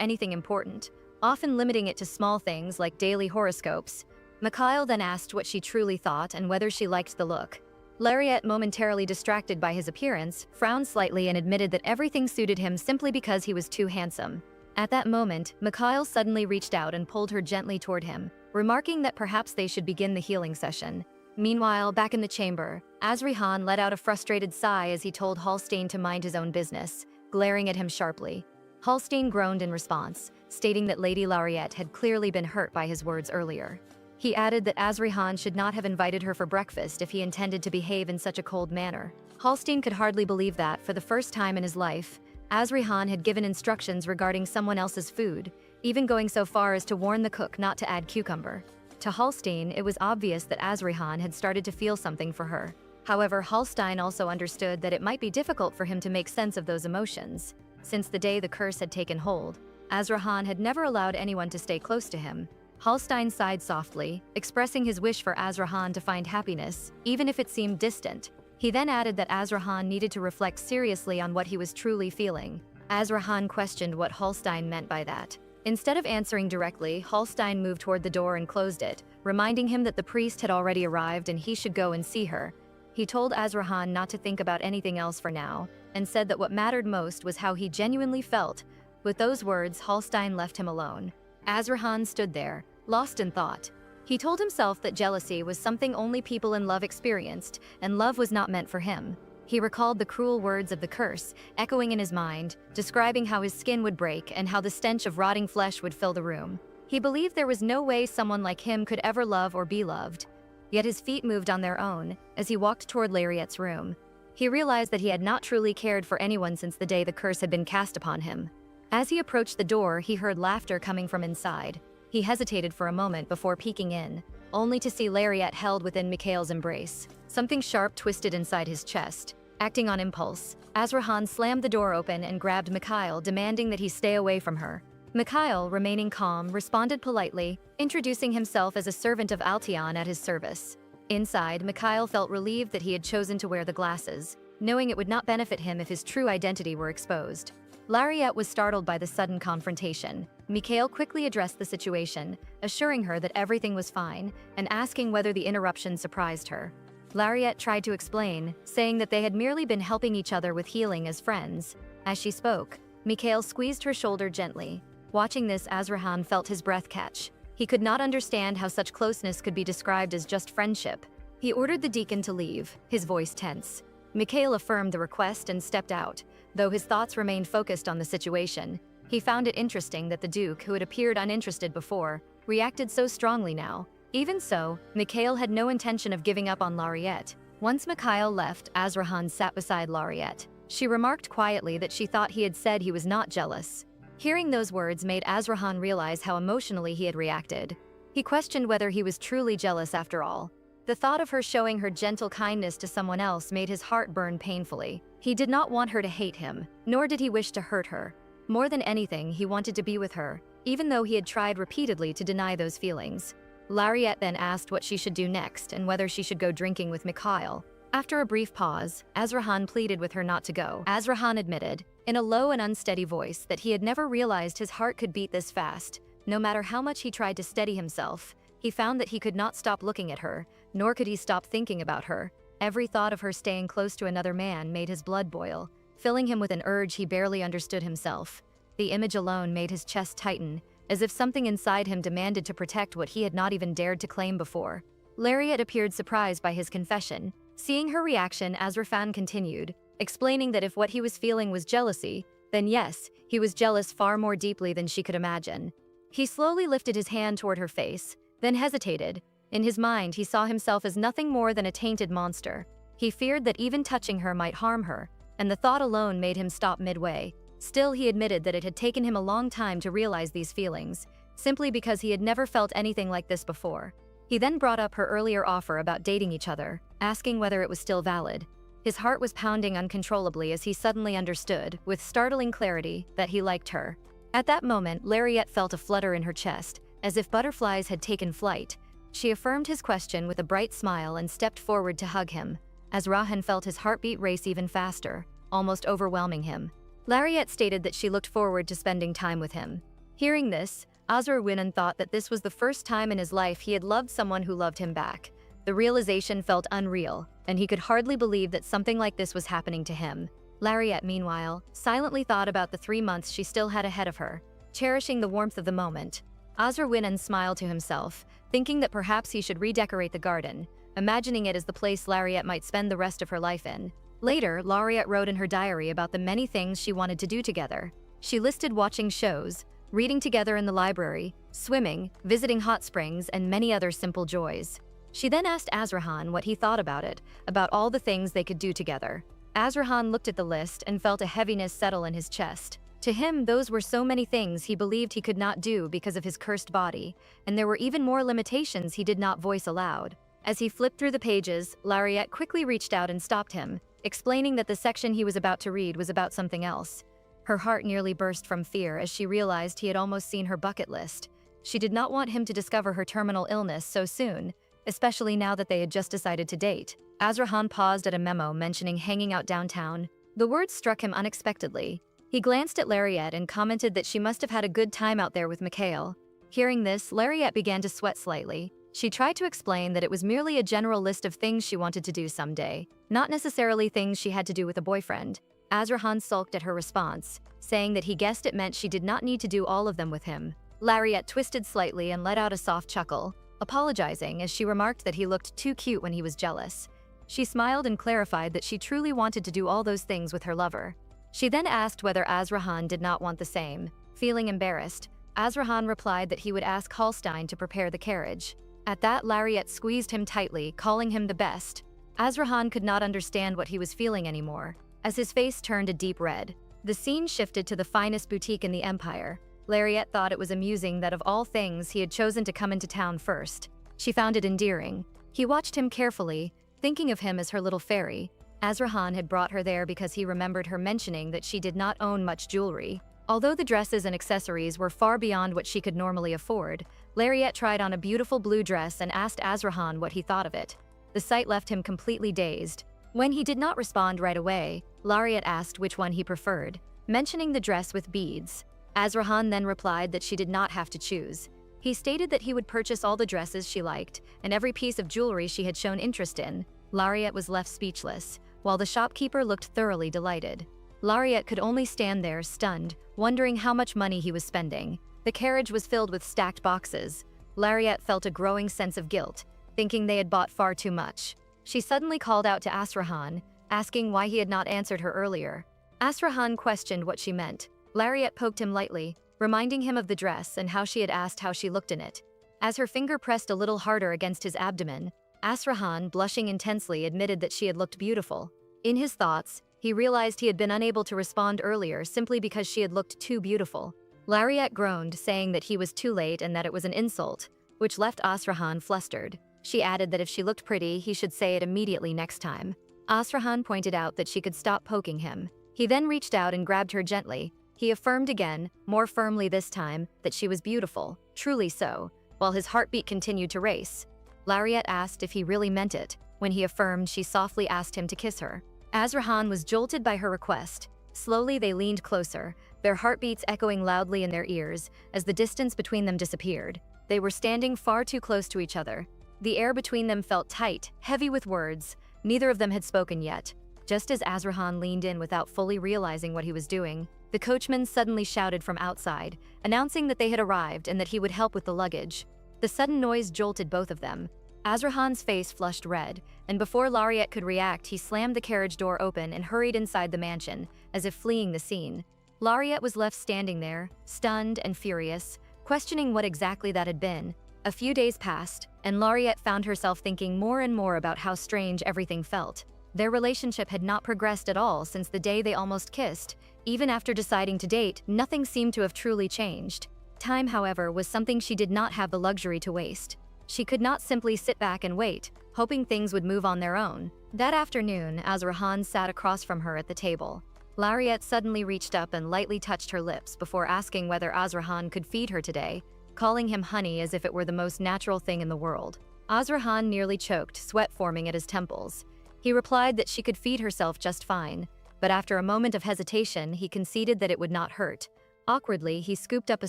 anything important, often limiting it to small things like daily horoscopes. Mikhail then asked what she truly thought and whether she liked the look. Lariette, momentarily distracted by his appearance, frowned slightly and admitted that everything suited him simply because he was too handsome. At that moment, Mikhail suddenly reached out and pulled her gently toward him, remarking that perhaps they should begin the healing session. Meanwhile, back in the chamber, Azrihan let out a frustrated sigh as he told Hallstein to mind his own business, glaring at him sharply. Hallstein groaned in response, stating that Lady Lariette had clearly been hurt by his words earlier. He added that Azrihan should not have invited her for breakfast if he intended to behave in such a cold manner. Hallstein could hardly believe that, for the first time in his life, Azrihan had given instructions regarding someone else's food, even going so far as to warn the cook not to add cucumber. To Hallstein, it was obvious that Azrihan had started to feel something for her. However, Hallstein also understood that it might be difficult for him to make sense of those emotions. Since the day the curse had taken hold, Azrihan had never allowed anyone to stay close to him. Hallstein sighed softly, expressing his wish for Azrihan to find happiness, even if it seemed distant. He then added that Azrihan needed to reflect seriously on what he was truly feeling. Azrihan questioned what Hallstein meant by that. Instead of answering directly, Hallstein moved toward the door and closed it, reminding him that the priest had already arrived and he should go and see her. He told Azrihan not to think about anything else for now, and said that what mattered most was how he genuinely felt. With those words, Hallstein left him alone. Azrihan stood there, lost in thought. He told himself that jealousy was something only people in love experienced, and love was not meant for him. He recalled the cruel words of the curse, echoing in his mind, describing how his skin would break and how the stench of rotting flesh would fill the room. He believed there was no way someone like him could ever love or be loved. Yet his feet moved on their own as he walked toward Lariette's room. He realized that he had not truly cared for anyone since the day the curse had been cast upon him. As he approached the door, he heard laughter coming from inside. He hesitated for a moment before peeking in, only to see Lariette held within Mikhail's embrace. Something sharp twisted inside his chest. Acting on impulse, Azrihan slammed the door open and grabbed Mikhail, demanding that he stay away from her. Mikhail, remaining calm, responded politely, introducing himself as a servant of Altion at his service. Inside, Mikhail felt relieved that he had chosen to wear the glasses, knowing it would not benefit him if his true identity were exposed. Lariette was startled by the sudden confrontation. Mikhail quickly addressed the situation, assuring her that everything was fine and asking whether the interruption surprised her. Lariette tried to explain, saying that they had merely been helping each other with healing as friends. As she spoke, Mikhail squeezed her shoulder gently. Watching this, Azrihan felt his breath catch. He could not understand how such closeness could be described as just friendship. He ordered the deacon to leave, his voice tense. Mikhail affirmed the request and stepped out, though his thoughts remained focused on the situation. He found it interesting that the Duke, who had appeared uninterested before, reacted so strongly now. Even so, Mikhail had no intention of giving up on Lariette. Once Mikhail left, Azrihan sat beside Lariette. She remarked quietly that she thought he had said he was not jealous. Hearing those words made Azrihan realize how emotionally he had reacted. He questioned whether he was truly jealous after all. The thought of her showing her gentle kindness to someone else made his heart burn painfully. He did not want her to hate him, nor did he wish to hurt her. More than anything, he wanted to be with her, even though he had tried repeatedly to deny those feelings. Lariette then asked what she should do next and whether she should go drinking with Mikhail. After a brief pause, Azrihan pleaded with her not to go. Azrihan admitted, in a low and unsteady voice, that he had never realized his heart could beat this fast. No matter how much he tried to steady himself, he found that he could not stop looking at her, nor could he stop thinking about her. Every thought of her staying close to another man made his blood boil, filling him with an urge he barely understood himself. The image alone made his chest tighten, as if something inside him demanded to protect what he had not even dared to claim before. Lariette appeared surprised by his confession. Seeing her reaction, Azrihan continued, explaining that if what he was feeling was jealousy, then yes, he was jealous far more deeply than she could imagine. He slowly lifted his hand toward her face, then hesitated, In his mind, he saw himself as nothing more than a tainted monster. He feared that even touching her might harm her, and the thought alone made him stop midway. Still, he admitted that it had taken him a long time to realize these feelings, simply because he had never felt anything like this before. He then brought up her earlier offer about dating each other, asking whether it was still valid. His heart was pounding uncontrollably as he suddenly understood, with startling clarity, that he liked her. At that moment, Lariette felt a flutter in her chest, as if butterflies had taken flight. She affirmed his question with a bright smile and stepped forward to hug him, as Rahan felt his heartbeat race even faster, almost overwhelming him. Lariette stated that she looked forward to spending time with him. Hearing this, Azurwinan thought that this was the first time in his life he had loved someone who loved him back. The realization felt unreal, and he could hardly believe that something like this was happening to him. Lariette, meanwhile, silently thought about the 3 months she still had ahead of her, cherishing the warmth of the moment. Azurwinan smiled to himself, thinking that perhaps he should redecorate the garden, imagining it as the place Lariette might spend the rest of her life in. Later, Lariette wrote in her diary about the many things she wanted to do together. She listed watching shows, reading together in the library, swimming, visiting hot springs, and many other simple joys. She then asked Azrahan what he thought about it, about all the things they could do together. Azrahan looked at the list and felt a heaviness settle in his chest. To him, those were so many things he believed he could not do because of his cursed body, and there were even more limitations he did not voice aloud. As he flipped through the pages, Lariette quickly reached out and stopped him, explaining that the section he was about to read was about something else. Her heart nearly burst from fear as she realized he had almost seen her bucket list. She did not want him to discover her terminal illness so soon, especially now that they had just decided to date. Azrahan paused at a memo mentioning hanging out downtown. The words struck him unexpectedly. He glanced at Lariette and commented that she must have had a good time out there with Mikhail. Hearing this, Lariette began to sweat slightly. She tried to explain that it was merely a general list of things she wanted to do someday, not necessarily things she had to do with a boyfriend. Azrahan sulked at her response, saying that he guessed it meant she did not need to do all of them with him. Lariette twisted slightly and let out a soft chuckle, apologizing as she remarked that he looked too cute when he was jealous. She smiled and clarified that she truly wanted to do all those things with her lover. She then asked whether Azrahan did not want the same. Feeling embarrassed, Azrahan replied that he would ask Hallstein to prepare the carriage. At that, Lariette squeezed him tightly, calling him the best. Azrahan could not understand what he was feeling anymore, as his face turned a deep red. The scene shifted to the finest boutique in the empire. Lariette thought it was amusing that of all things he had chosen to come into town first. She found it endearing. He watched him carefully, thinking of him as her little fairy. Azrahan had brought her there because he remembered her mentioning that she did not own much jewelry. Although the dresses and accessories were far beyond what she could normally afford, Lariette tried on a beautiful blue dress and asked Azrahan what he thought of it. The sight left him completely dazed. When he did not respond right away, Lariette asked which one he preferred, mentioning the dress with beads. Azrahan then replied that she did not have to choose. He stated that he would purchase all the dresses she liked and every piece of jewelry she had shown interest in. Lariette was left speechless, while the shopkeeper looked thoroughly delighted. Lariette could only stand there, stunned, wondering how much money he was spending. The carriage was filled with stacked boxes. Lariette felt a growing sense of guilt, thinking they had bought far too much. She suddenly called out to Azrahan, asking why he had not answered her earlier. Azrahan questioned what she meant. Lariette poked him lightly, reminding him of the dress and how she had asked how she looked in it. As her finger pressed a little harder against his abdomen, Azrahan, blushing intensely, admitted that she had looked beautiful. In his thoughts, he realized he had been unable to respond earlier simply because she had looked too beautiful. Lariette groaned, saying that he was too late and that it was an insult, which left Azrahan flustered. She added that if she looked pretty, he should say it immediately next time. Azrahan pointed out that she could stop poking him. He then reached out and grabbed her gently. He affirmed again, more firmly this time, that she was beautiful, truly so, while his heartbeat continued to race. Lariette asked if he really meant it. When he affirmed, she softly asked him to kiss her. Azrahan was jolted by her request. Slowly they leaned closer, their heartbeats echoing loudly in their ears as the distance between them disappeared. They were standing far too close to each other. The air between them felt tight, heavy with words. Neither of them had spoken yet. Just as Azrahan leaned in without fully realizing what he was doing, the coachman suddenly shouted from outside, announcing that they had arrived and that he would help with the luggage. The sudden noise jolted both of them. Azrahan's face flushed red, and before Lariette could react, he slammed the carriage door open and hurried inside the mansion, as if fleeing the scene. Lariette was left standing there, stunned and furious, questioning what exactly that had been. A few days passed, and Lariette found herself thinking more and more about how strange everything felt. Their relationship had not progressed at all since the day they almost kissed. Even after deciding to date, nothing seemed to have truly changed. Time, however, was something she did not have the luxury to waste. She could not simply sit back and wait, hoping things would move on their own. That afternoon, as Rahan sat across from her at the table, Lariette suddenly reached up and lightly touched her lips before asking whether Azrahan could feed her today, calling him honey as if it were the most natural thing in the world. Azrahan nearly choked, sweat forming at his temples. He replied that she could feed herself just fine, but after a moment of hesitation, he conceded that it would not hurt. Awkwardly, he scooped up a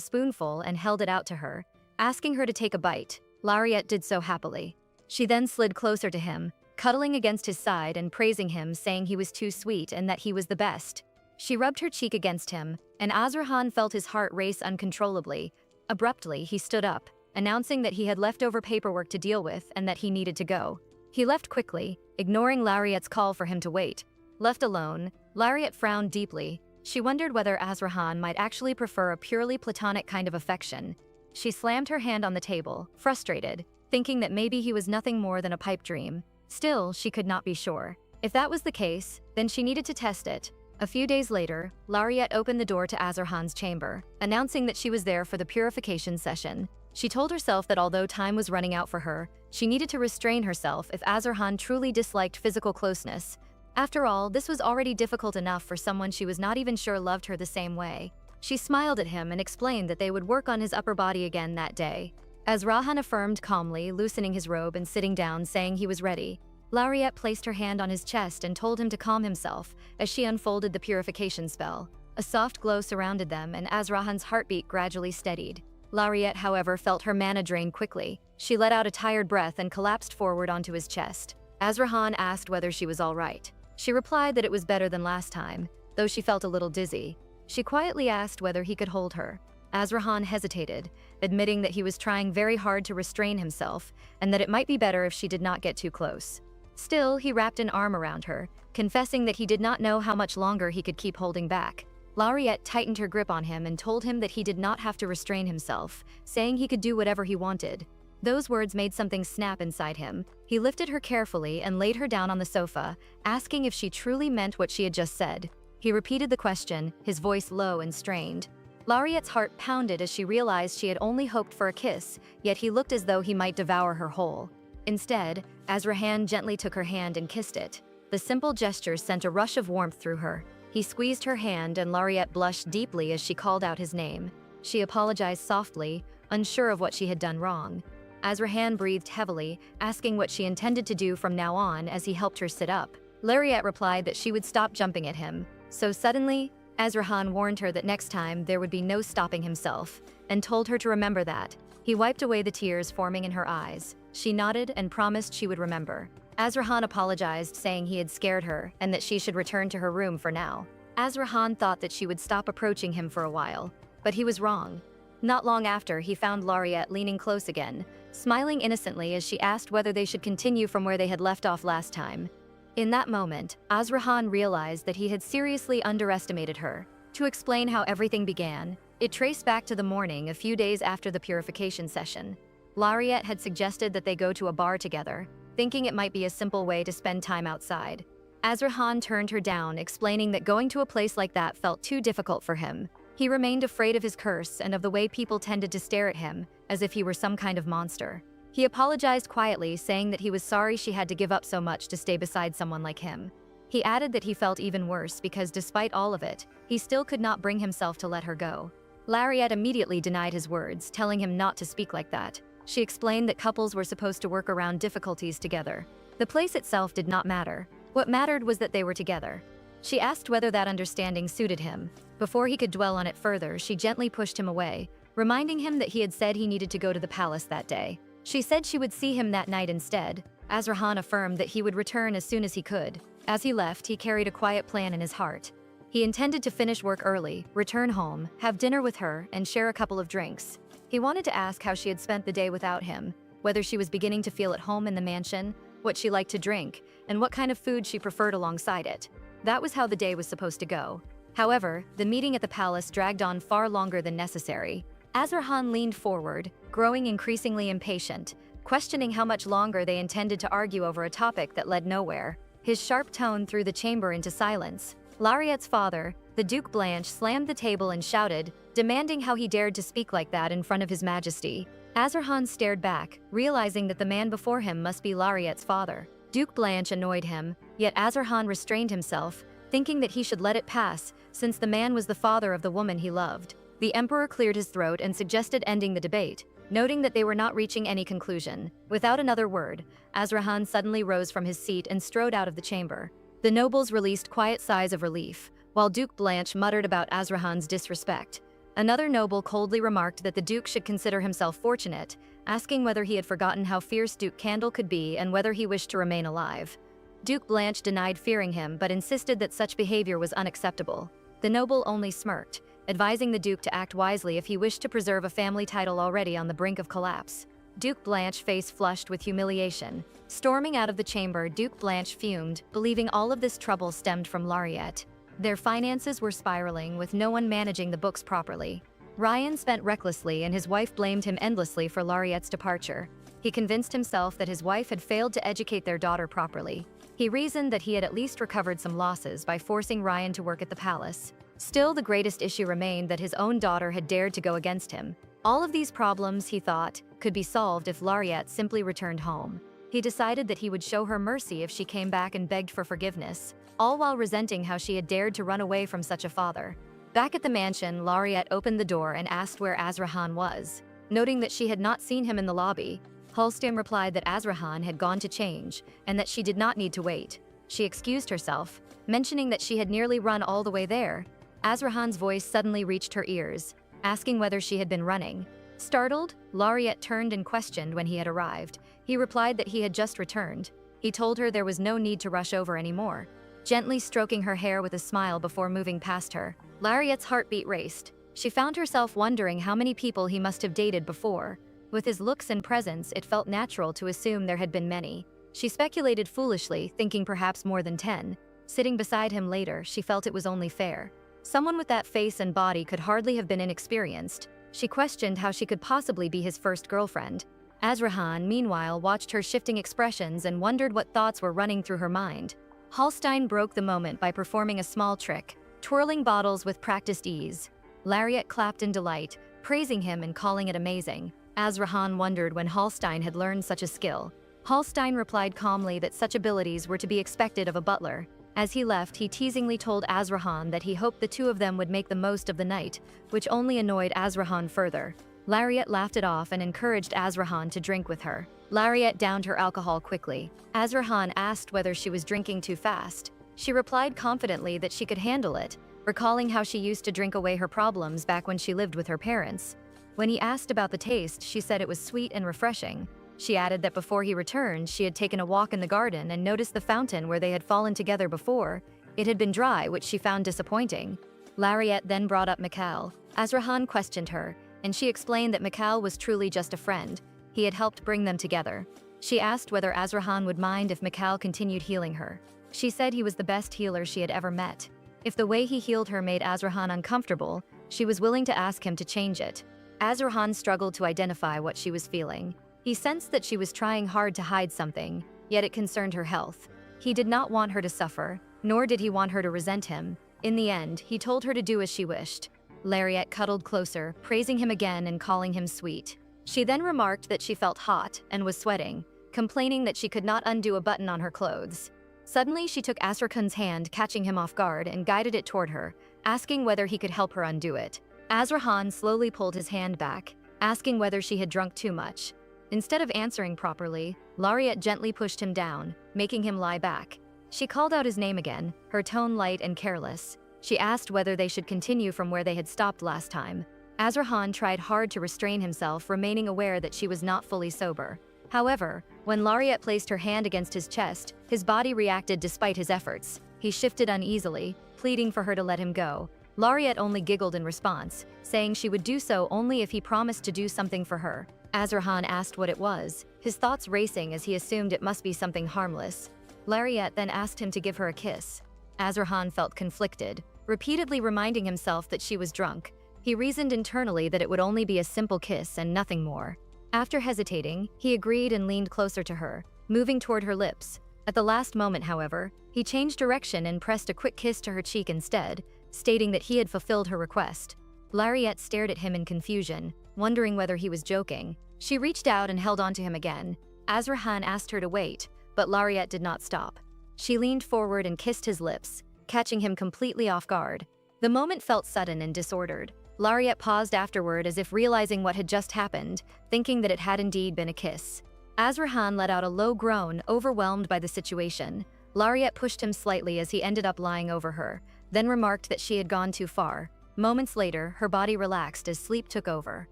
spoonful and held it out to her, asking her to take a bite. Lariette did so happily. She then slid closer to him, cuddling against his side and praising him, saying he was too sweet and that he was the best. She rubbed her cheek against him, and Azrahan felt his heart race uncontrollably. Abruptly, he stood up, announcing that he had leftover paperwork to deal with and that he needed to go. He left quickly, ignoring Lariette's call for him to wait. Left alone, Lariette frowned deeply. She wondered whether Azrahan might actually prefer a purely platonic kind of affection. She slammed her hand on the table, frustrated, thinking that maybe he was nothing more than a pipe dream. Still, she could not be sure. If that was the case, then she needed to test it. A few days later, Lariette opened the door to Azrahan's chamber, announcing that she was there for the purification session. She told herself that although time was running out for her, she needed to restrain herself if Azrahan truly disliked physical closeness. After all, this was already difficult enough for someone she was not even sure loved her the same way. She smiled at him and explained that they would work on his upper body again that day. As Rahan affirmed calmly, loosening his robe and sitting down, saying he was ready, Lariette placed her hand on his chest and told him to calm himself as she unfolded the purification spell. A soft glow surrounded them, and Azrahan's heartbeat gradually steadied. Lariette, however, felt her mana drain quickly. She let out a tired breath and collapsed forward onto his chest. Azrahan asked whether she was all right. She replied that it was better than last time, though she felt a little dizzy. She quietly asked whether he could hold her. Azrahan hesitated, admitting that he was trying very hard to restrain himself and that it might be better if she did not get too close. Still, he wrapped an arm around her, confessing that he did not know how much longer he could keep holding back. Lariette tightened her grip on him and told him that he did not have to restrain himself, saying he could do whatever he wanted. Those words made something snap inside him. He lifted her carefully and laid her down on the sofa, asking if she truly meant what she had just said. He repeated the question, his voice low and strained. Lariette's heart pounded as she realized she had only hoped for a kiss, yet he looked as though he might devour her whole. Instead, Azrahan gently took her hand and kissed it. The simple gesture sent a rush of warmth through her. He squeezed her hand and Lariette blushed deeply as she called out his name. She apologized softly, unsure of what she had done wrong. Azrahan breathed heavily, asking what she intended to do from now on as he helped her sit up. Lariette replied that she would stop jumping at him. So suddenly, Azrahan warned her that next time there would be no stopping himself, and told her to remember that. He wiped away the tears forming in her eyes. She nodded and promised she would remember. Azrahan apologized, saying he had scared her and that she should return to her room for now. Azrahan thought that she would stop approaching him for a while, but he was wrong. Not long after, he found Lariette leaning close again, smiling innocently as she asked whether they should continue from where they had left off last time. In that moment, Azrahan realized that he had seriously underestimated her. To explain how everything began, it traced back to the morning a few days after the purification session. Lariette had suggested that they go to a bar together, thinking it might be a simple way to spend time outside. Azrahan turned her down, explaining that going to a place like that felt too difficult for him. He remained afraid of his curse and of the way people tended to stare at him, as if he were some kind of monster. He apologized quietly, saying that he was sorry she had to give up so much to stay beside someone like him. He added that he felt even worse because despite all of it, he still could not bring himself to let her go. Lariette immediately denied his words, telling him not to speak like that. She explained that couples were supposed to work around difficulties together. The place itself did not matter. What mattered was that they were together. She asked whether that understanding suited him. Before he could dwell on it further, she gently pushed him away, reminding him that he had said he needed to go to the palace that day. She said she would see him that night instead. Azrahan affirmed that he would return as soon as he could. As he left, he carried a quiet plan in his heart. He intended to finish work early, return home, have dinner with her, and share a couple of drinks. He wanted to ask how she had spent the day without him, whether she was beginning to feel at home in the mansion, what she liked to drink, and what kind of food she preferred alongside it. That was how the day was supposed to go. However, the meeting at the palace dragged on far longer than necessary. Azrahan leaned forward, growing increasingly impatient, questioning how much longer they intended to argue over a topic that led nowhere. His sharp tone threw the chamber into silence. Lariette's father, the Duke Blanche, slammed the table and shouted, demanding how he dared to speak like that in front of His Majesty. Azrahan stared back, realizing that the man before him must be Lariette's father. Duke Blanche annoyed him, yet Azrahan restrained himself, thinking that he should let it pass, since the man was the father of the woman he loved. The emperor cleared his throat and suggested ending the debate, noting that they were not reaching any conclusion. Without another word, Azrahan suddenly rose from his seat and strode out of the chamber. The nobles released quiet sighs of relief, while Duke Blanche muttered about Azrahan's disrespect. Another noble coldly remarked that the Duke should consider himself fortunate, asking whether he had forgotten how fierce Duke Candle could be and whether he wished to remain alive. Duke Blanche denied fearing him but insisted that such behavior was unacceptable. The noble only smirked, advising the Duke to act wisely if he wished to preserve a family title already on the brink of collapse. Duke Blanche face flushed with humiliation. Storming out of the chamber, Duke Blanche fumed, believing all of this trouble stemmed from Lariette. Their finances were spiraling, with no one managing the books properly. Ryan spent recklessly and his wife blamed him endlessly for Lariette's departure. He convinced himself that his wife had failed to educate their daughter properly. He reasoned that he had at least recovered some losses by forcing Ryan to work at the palace. Still, the greatest issue remained that his own daughter had dared to go against him. All of these problems, he thought, could be solved if Lariette simply returned home. He decided that he would show her mercy if she came back and begged for forgiveness, all while resenting how she had dared to run away from such a father. Back at the mansion, Lariette opened the door and asked where Azrahan was. Noting that she had not seen him in the lobby, Halston replied that Azrahan had gone to change and that she did not need to wait. She excused herself, mentioning that she had nearly run all the way there. Azrahan's voice suddenly reached her ears, asking whether she had been running. Startled, Lariette turned and questioned when he had arrived. He replied that he had just returned. He told her there was no need to rush over anymore, gently stroking her hair with a smile before moving past her. Lariette's heartbeat raced. She found herself wondering how many people he must have dated before. With his looks and presence, it felt natural to assume there had been many. She speculated foolishly, thinking perhaps more than 10. Sitting beside him later, she felt it was only fair. Someone with that face and body could hardly have been inexperienced. She questioned how she could possibly be his first girlfriend. Azrahan, meanwhile, watched her shifting expressions and wondered what thoughts were running through her mind. Halstein broke the moment by performing a small trick, twirling bottles with practiced ease. Lariette clapped in delight, praising him and calling it amazing. Azrahan wondered when Halstein had learned such a skill. Halstein replied calmly that such abilities were to be expected of a butler. As he left, he teasingly told Azrahan that he hoped the two of them would make the most of the night, which only annoyed Azrahan further. Lariette laughed it off and encouraged Azrahan to drink with her. Lariette downed her alcohol quickly. Azrahan asked whether she was drinking too fast. She replied confidently that she could handle it, recalling how she used to drink away her problems back when she lived with her parents. When he asked about the taste, she said it was sweet and refreshing. She added that before he returned, she had taken a walk in the garden and noticed the fountain where they had fallen together before. It had been dry, which she found disappointing. Lariette then brought up Mikhail. Azrahan questioned her, and she explained that Mikhail was truly just a friend. He had helped bring them together. She asked whether Azrahan would mind if Mikhail continued healing her. She said he was the best healer she had ever met. If the way he healed her made Azrahan uncomfortable, she was willing to ask him to change it. Azrahan struggled to identify what she was feeling. He sensed that she was trying hard to hide something, yet it concerned her health. He did not want her to suffer, nor did he want her to resent him. In the end, he told her to do as she wished. Lariette cuddled closer, praising him again and calling him sweet. She then remarked that she felt hot and was sweating, complaining that she could not undo a button on her clothes. Suddenly, she took Azrahan's hand, catching him off guard, and guided it toward her, asking whether he could help her undo it. Azrahan slowly pulled his hand back, asking whether she had drunk too much. Instead of answering properly, Lariette gently pushed him down, making him lie back. She called out his name again, her tone light and careless. She asked whether they should continue from where they had stopped last time. Azrahan tried hard to restrain himself, remaining aware that she was not fully sober. However, when Lariette placed her hand against his chest, his body reacted despite his efforts. He shifted uneasily, pleading for her to let him go. Lariette only giggled in response, saying she would do so only if he promised to do something for her. Azrahan asked what it was, his thoughts racing as he assumed it must be something harmless. Lariette then asked him to give her a kiss. Azrahan felt conflicted, repeatedly reminding himself that she was drunk. He reasoned internally that it would only be a simple kiss and nothing more. After hesitating, he agreed and leaned closer to her, moving toward her lips. At the last moment, however, he changed direction and pressed a quick kiss to her cheek instead, stating that he had fulfilled her request. Lariette stared at him in confusion, wondering whether he was joking. She reached out and held onto him again. Azrahan asked her to wait, but Lariette did not stop. She leaned forward and kissed his lips, catching him completely off guard. The moment felt sudden and disordered. Lariette paused afterward as if realizing what had just happened, thinking that it had indeed been a kiss. Azrahan let out a low groan, overwhelmed by the situation. Lariette pushed him slightly as he ended up lying over her, then remarked that she had gone too far. Moments later, her body relaxed as sleep took over,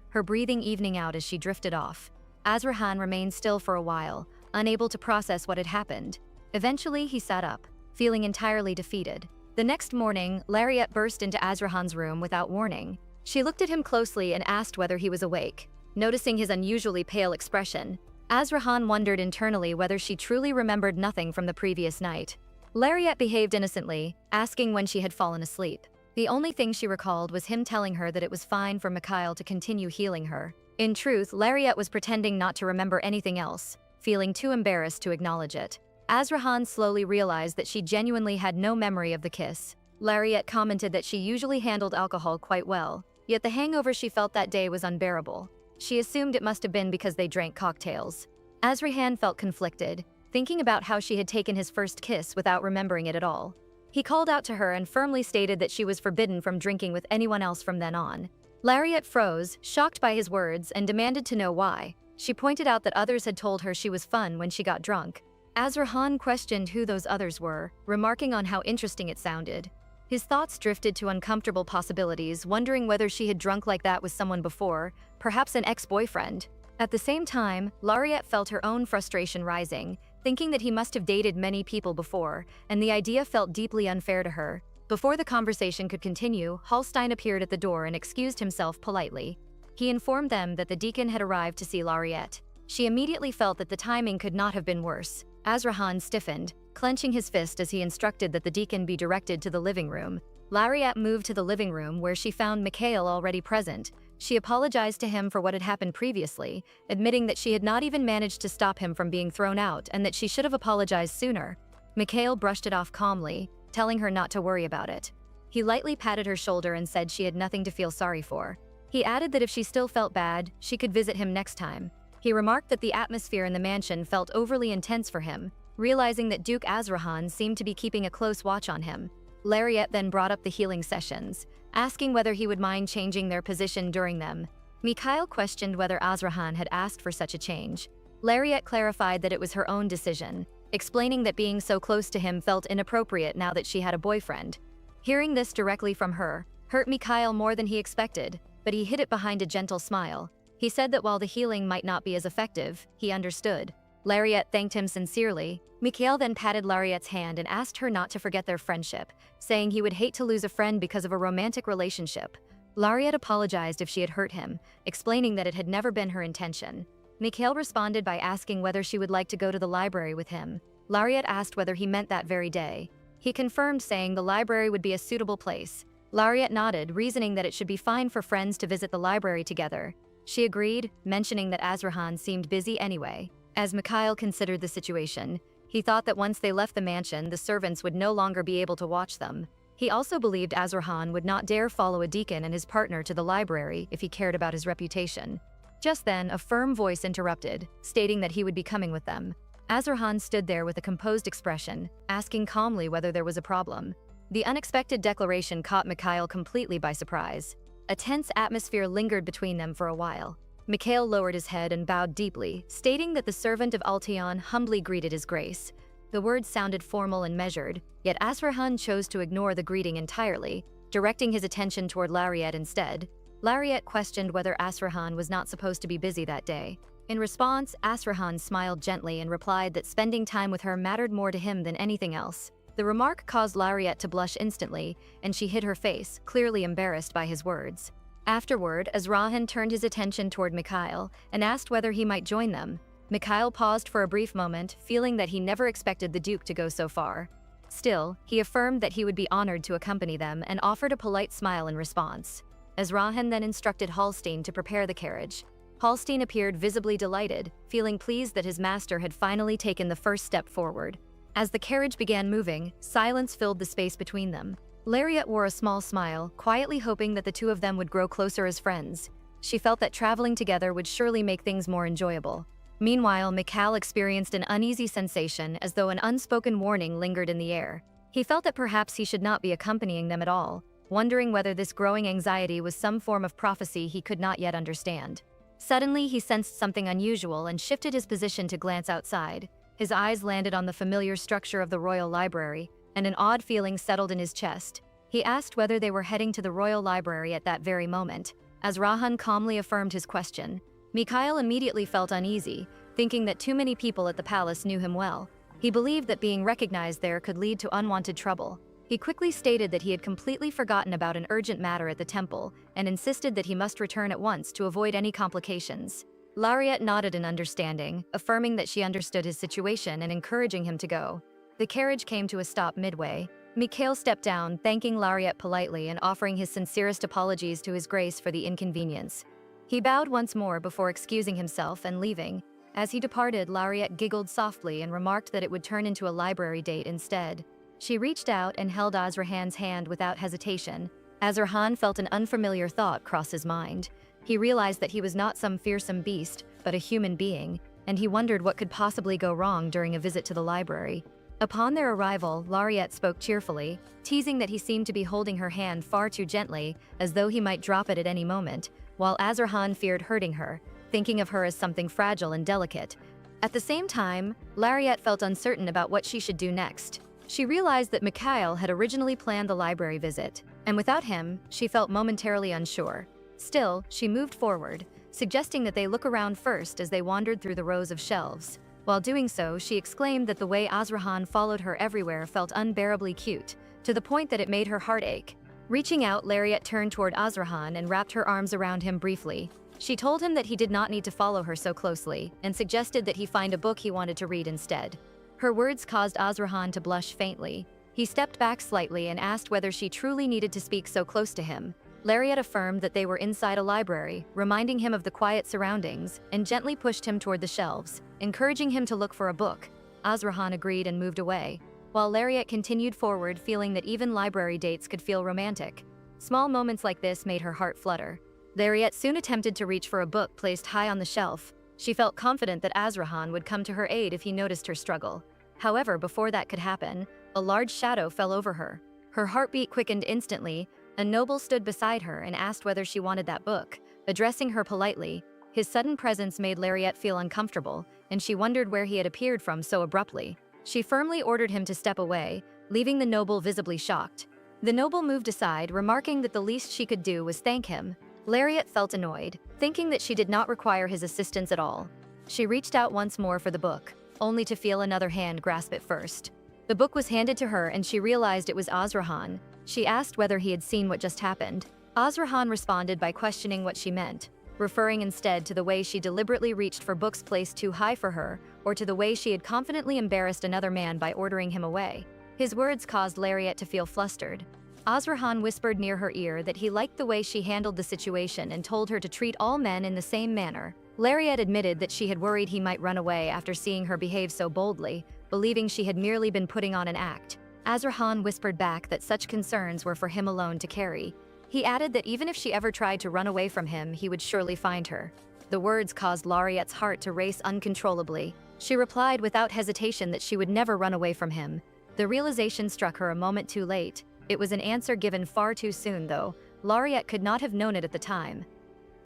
her breathing evening out as she drifted off. Azrahan remained still for a while, unable to process what had happened. Eventually, he sat up, feeling entirely defeated. The next morning, Lariette burst into Azrahan's room without warning. She looked at him closely and asked whether he was awake. Noticing his unusually pale expression, Azrahan wondered internally whether she truly remembered nothing from the previous night. Lariette behaved innocently, asking when she had fallen asleep. The only thing she recalled was him telling her that it was fine for Mikhail to continue healing her. In truth, Lariette was pretending not to remember anything else, feeling too embarrassed to acknowledge it. Azrahan slowly realized that she genuinely had no memory of the kiss. Lariette commented that she usually handled alcohol quite well, yet the hangover she felt that day was unbearable. She assumed it must have been because they drank cocktails. Azrahan felt conflicted, thinking about how she had taken his first kiss without remembering it at all. He called out to her and firmly stated that she was forbidden from drinking with anyone else from then on. Lariette froze, shocked by his words, and demanded to know why. She pointed out that others had told her she was fun when she got drunk. Azrahan questioned who those others were, remarking on how interesting it sounded. His thoughts drifted to uncomfortable possibilities, wondering whether she had drunk like that with someone before, perhaps an ex-boyfriend. At the same time, Lariette felt her own frustration rising, thinking that he must have dated many people before, and the idea felt deeply unfair to her. Before the conversation could continue, Hallstein appeared at the door and excused himself politely. He informed them that the deacon had arrived to see Lariette. She immediately felt that the timing could not have been worse. Azrahan stiffened, clenching his fist as he instructed that the deacon be directed to the living room. Lariette moved to the living room where she found Mikhail already present. She apologized to him for what had happened previously, admitting that she had not even managed to stop him from being thrown out and that she should have apologized sooner. Mikhail brushed it off calmly, telling her not to worry about it. He lightly patted her shoulder and said she had nothing to feel sorry for. He added that if she still felt bad, she could visit him next time. He remarked that the atmosphere in the mansion felt overly intense for him, realizing that Duke Azrahan seemed to be keeping a close watch on him. Lariette then brought up the healing sessions, asking whether he would mind changing their position during them. Mikhail questioned whether Azrahan had asked for such a change. Lariette clarified that it was her own decision, explaining that being so close to him felt inappropriate now that she had a boyfriend. Hearing this directly from her hurt Mikhail more than he expected, but he hid it behind a gentle smile. He said that while the healing might not be as effective, he understood. Lariette thanked him sincerely. Mikhail then patted Lariette's hand and asked her not to forget their friendship, saying he would hate to lose a friend because of a romantic relationship. Lariette apologized if she had hurt him, explaining that it had never been her intention. Mikhail responded by asking whether she would like to go to the library with him. Lariette asked whether he meant that very day. He confirmed, saying the library would be a suitable place. Lariette nodded, reasoning that it should be fine for friends to visit the library together. She agreed, mentioning that Azrahan seemed busy anyway. As Mikhail considered the situation, he thought that once they left the mansion, the servants would no longer be able to watch them. He also believed Azrahan would not dare follow a deacon and his partner to the library if he cared about his reputation. Just then, a firm voice interrupted, stating that he would be coming with them. Azrahan stood there with a composed expression, asking calmly whether there was a problem. The unexpected declaration caught Mikhail completely by surprise. A tense atmosphere lingered between them for a while. Mikhail lowered his head and bowed deeply, stating that the servant of Altion humbly greeted his grace. The words sounded formal and measured, yet Azrahan chose to ignore the greeting entirely, directing his attention toward Lariette instead. Lariette questioned whether Azrahan was not supposed to be busy that day. In response, Azrahan smiled gently and replied that spending time with her mattered more to him than anything else. The remark caused Lariette to blush instantly, and she hid her face, clearly embarrassed by his words. Afterward, Azrahan turned his attention toward Mikhail and asked whether he might join them. Mikhail paused for a brief moment, feeling that he never expected the Duke to go so far. Still, he affirmed that he would be honored to accompany them and offered a polite smile in response. as Rahan then instructed Hallstein to prepare the carriage. Hallstein appeared visibly delighted, feeling pleased that his master had finally taken the first step forward. As the carriage began moving, silence filled the space between them. Lariette wore a small smile, quietly hoping that the two of them would grow closer as friends. She felt that traveling together would surely make things more enjoyable. Meanwhile, Mikhail experienced an uneasy sensation as though an unspoken warning lingered in the air. He felt that perhaps he should not be accompanying them at all, wondering whether this growing anxiety was some form of prophecy he could not yet understand. Suddenly, he sensed something unusual and shifted his position to glance outside. His eyes landed on the familiar structure of the royal library, and an odd feeling settled in his chest. He asked whether they were heading to the royal library at that very moment. As Rahan calmly affirmed his question, Mikhail immediately felt uneasy, thinking that too many people at the palace knew him well. He believed that being recognized there could lead to unwanted trouble. He quickly stated that he had completely forgotten about an urgent matter at the temple and insisted that he must return at once to avoid any complications. Lariette nodded in understanding, affirming that she understood his situation and encouraging him to go. The carriage came to a stop midway. Mikhail stepped down, thanking Lariette politely and offering his sincerest apologies to His Grace for the inconvenience. He bowed once more before excusing himself and leaving. As he departed, Lariette giggled softly and remarked that it would turn into a library date instead. She reached out and held Azrahan's hand without hesitation. Azrahan felt an unfamiliar thought cross his mind. He realized that he was not some fearsome beast, but a human being, and he wondered what could possibly go wrong during a visit to the library. Upon their arrival, Lariette spoke cheerfully, teasing that he seemed to be holding her hand far too gently, as though he might drop it at any moment, while Azrahan feared hurting her, thinking of her as something fragile and delicate. At the same time, Lariette felt uncertain about what she should do next. She realized that Mikhail had originally planned the library visit, and without him, she felt momentarily unsure. Still, she moved forward, suggesting that they look around first as they wandered through the rows of shelves. While doing so, she exclaimed that the way Azrahan followed her everywhere felt unbearably cute, to the point that it made her heart ache. Reaching out, Lariette turned toward Azrahan and wrapped her arms around him briefly. She told him that he did not need to follow her so closely, and suggested that he find a book he wanted to read instead. Her words caused Azrahan to blush faintly. He stepped back slightly and asked whether she truly needed to speak so close to him. Lariette affirmed that they were inside a library, reminding him of the quiet surroundings, and gently pushed him toward the shelves, encouraging him to look for a book. Azrahan agreed and moved away, while Lariette continued forward, feeling that even library dates could feel romantic. Small moments like this made her heart flutter. Lariette soon attempted to reach for a book placed high on the shelf. She felt confident that Azrahan would come to her aid if he noticed her struggle. However, before that could happen, a large shadow fell over her. Her heartbeat quickened instantly. A noble stood beside her and asked whether she wanted that book. Addressing her politely, his sudden presence made Lariette feel uncomfortable, and she wondered where he had appeared from so abruptly. She firmly ordered him to step away, leaving the noble visibly shocked. The noble moved aside, remarking that the least she could do was thank him. Lariette felt annoyed, thinking that she did not require his assistance at all. She reached out once more for the book, only to feel another hand grasp it first. The book was handed to her and she realized it was Azrahan. She asked whether he had seen what just happened. Azrahan responded by questioning what she meant, referring instead to the way she deliberately reached for books placed too high for her, or to the way she had confidently embarrassed another man by ordering him away. His words caused Lariette to feel flustered. Azrahan whispered near her ear that he liked the way she handled the situation and told her to treat all men in the same manner. Lariette admitted that she had worried he might run away after seeing her behave so boldly, believing she had merely been putting on an act. Azrahan whispered back that such concerns were for him alone to carry. He added that even if she ever tried to run away from him, he would surely find her. The words caused Lariette's heart to race uncontrollably. She replied without hesitation that she would never run away from him. The realization struck her a moment too late. It was an answer given far too soon, though. Lariette could not have known it at the time.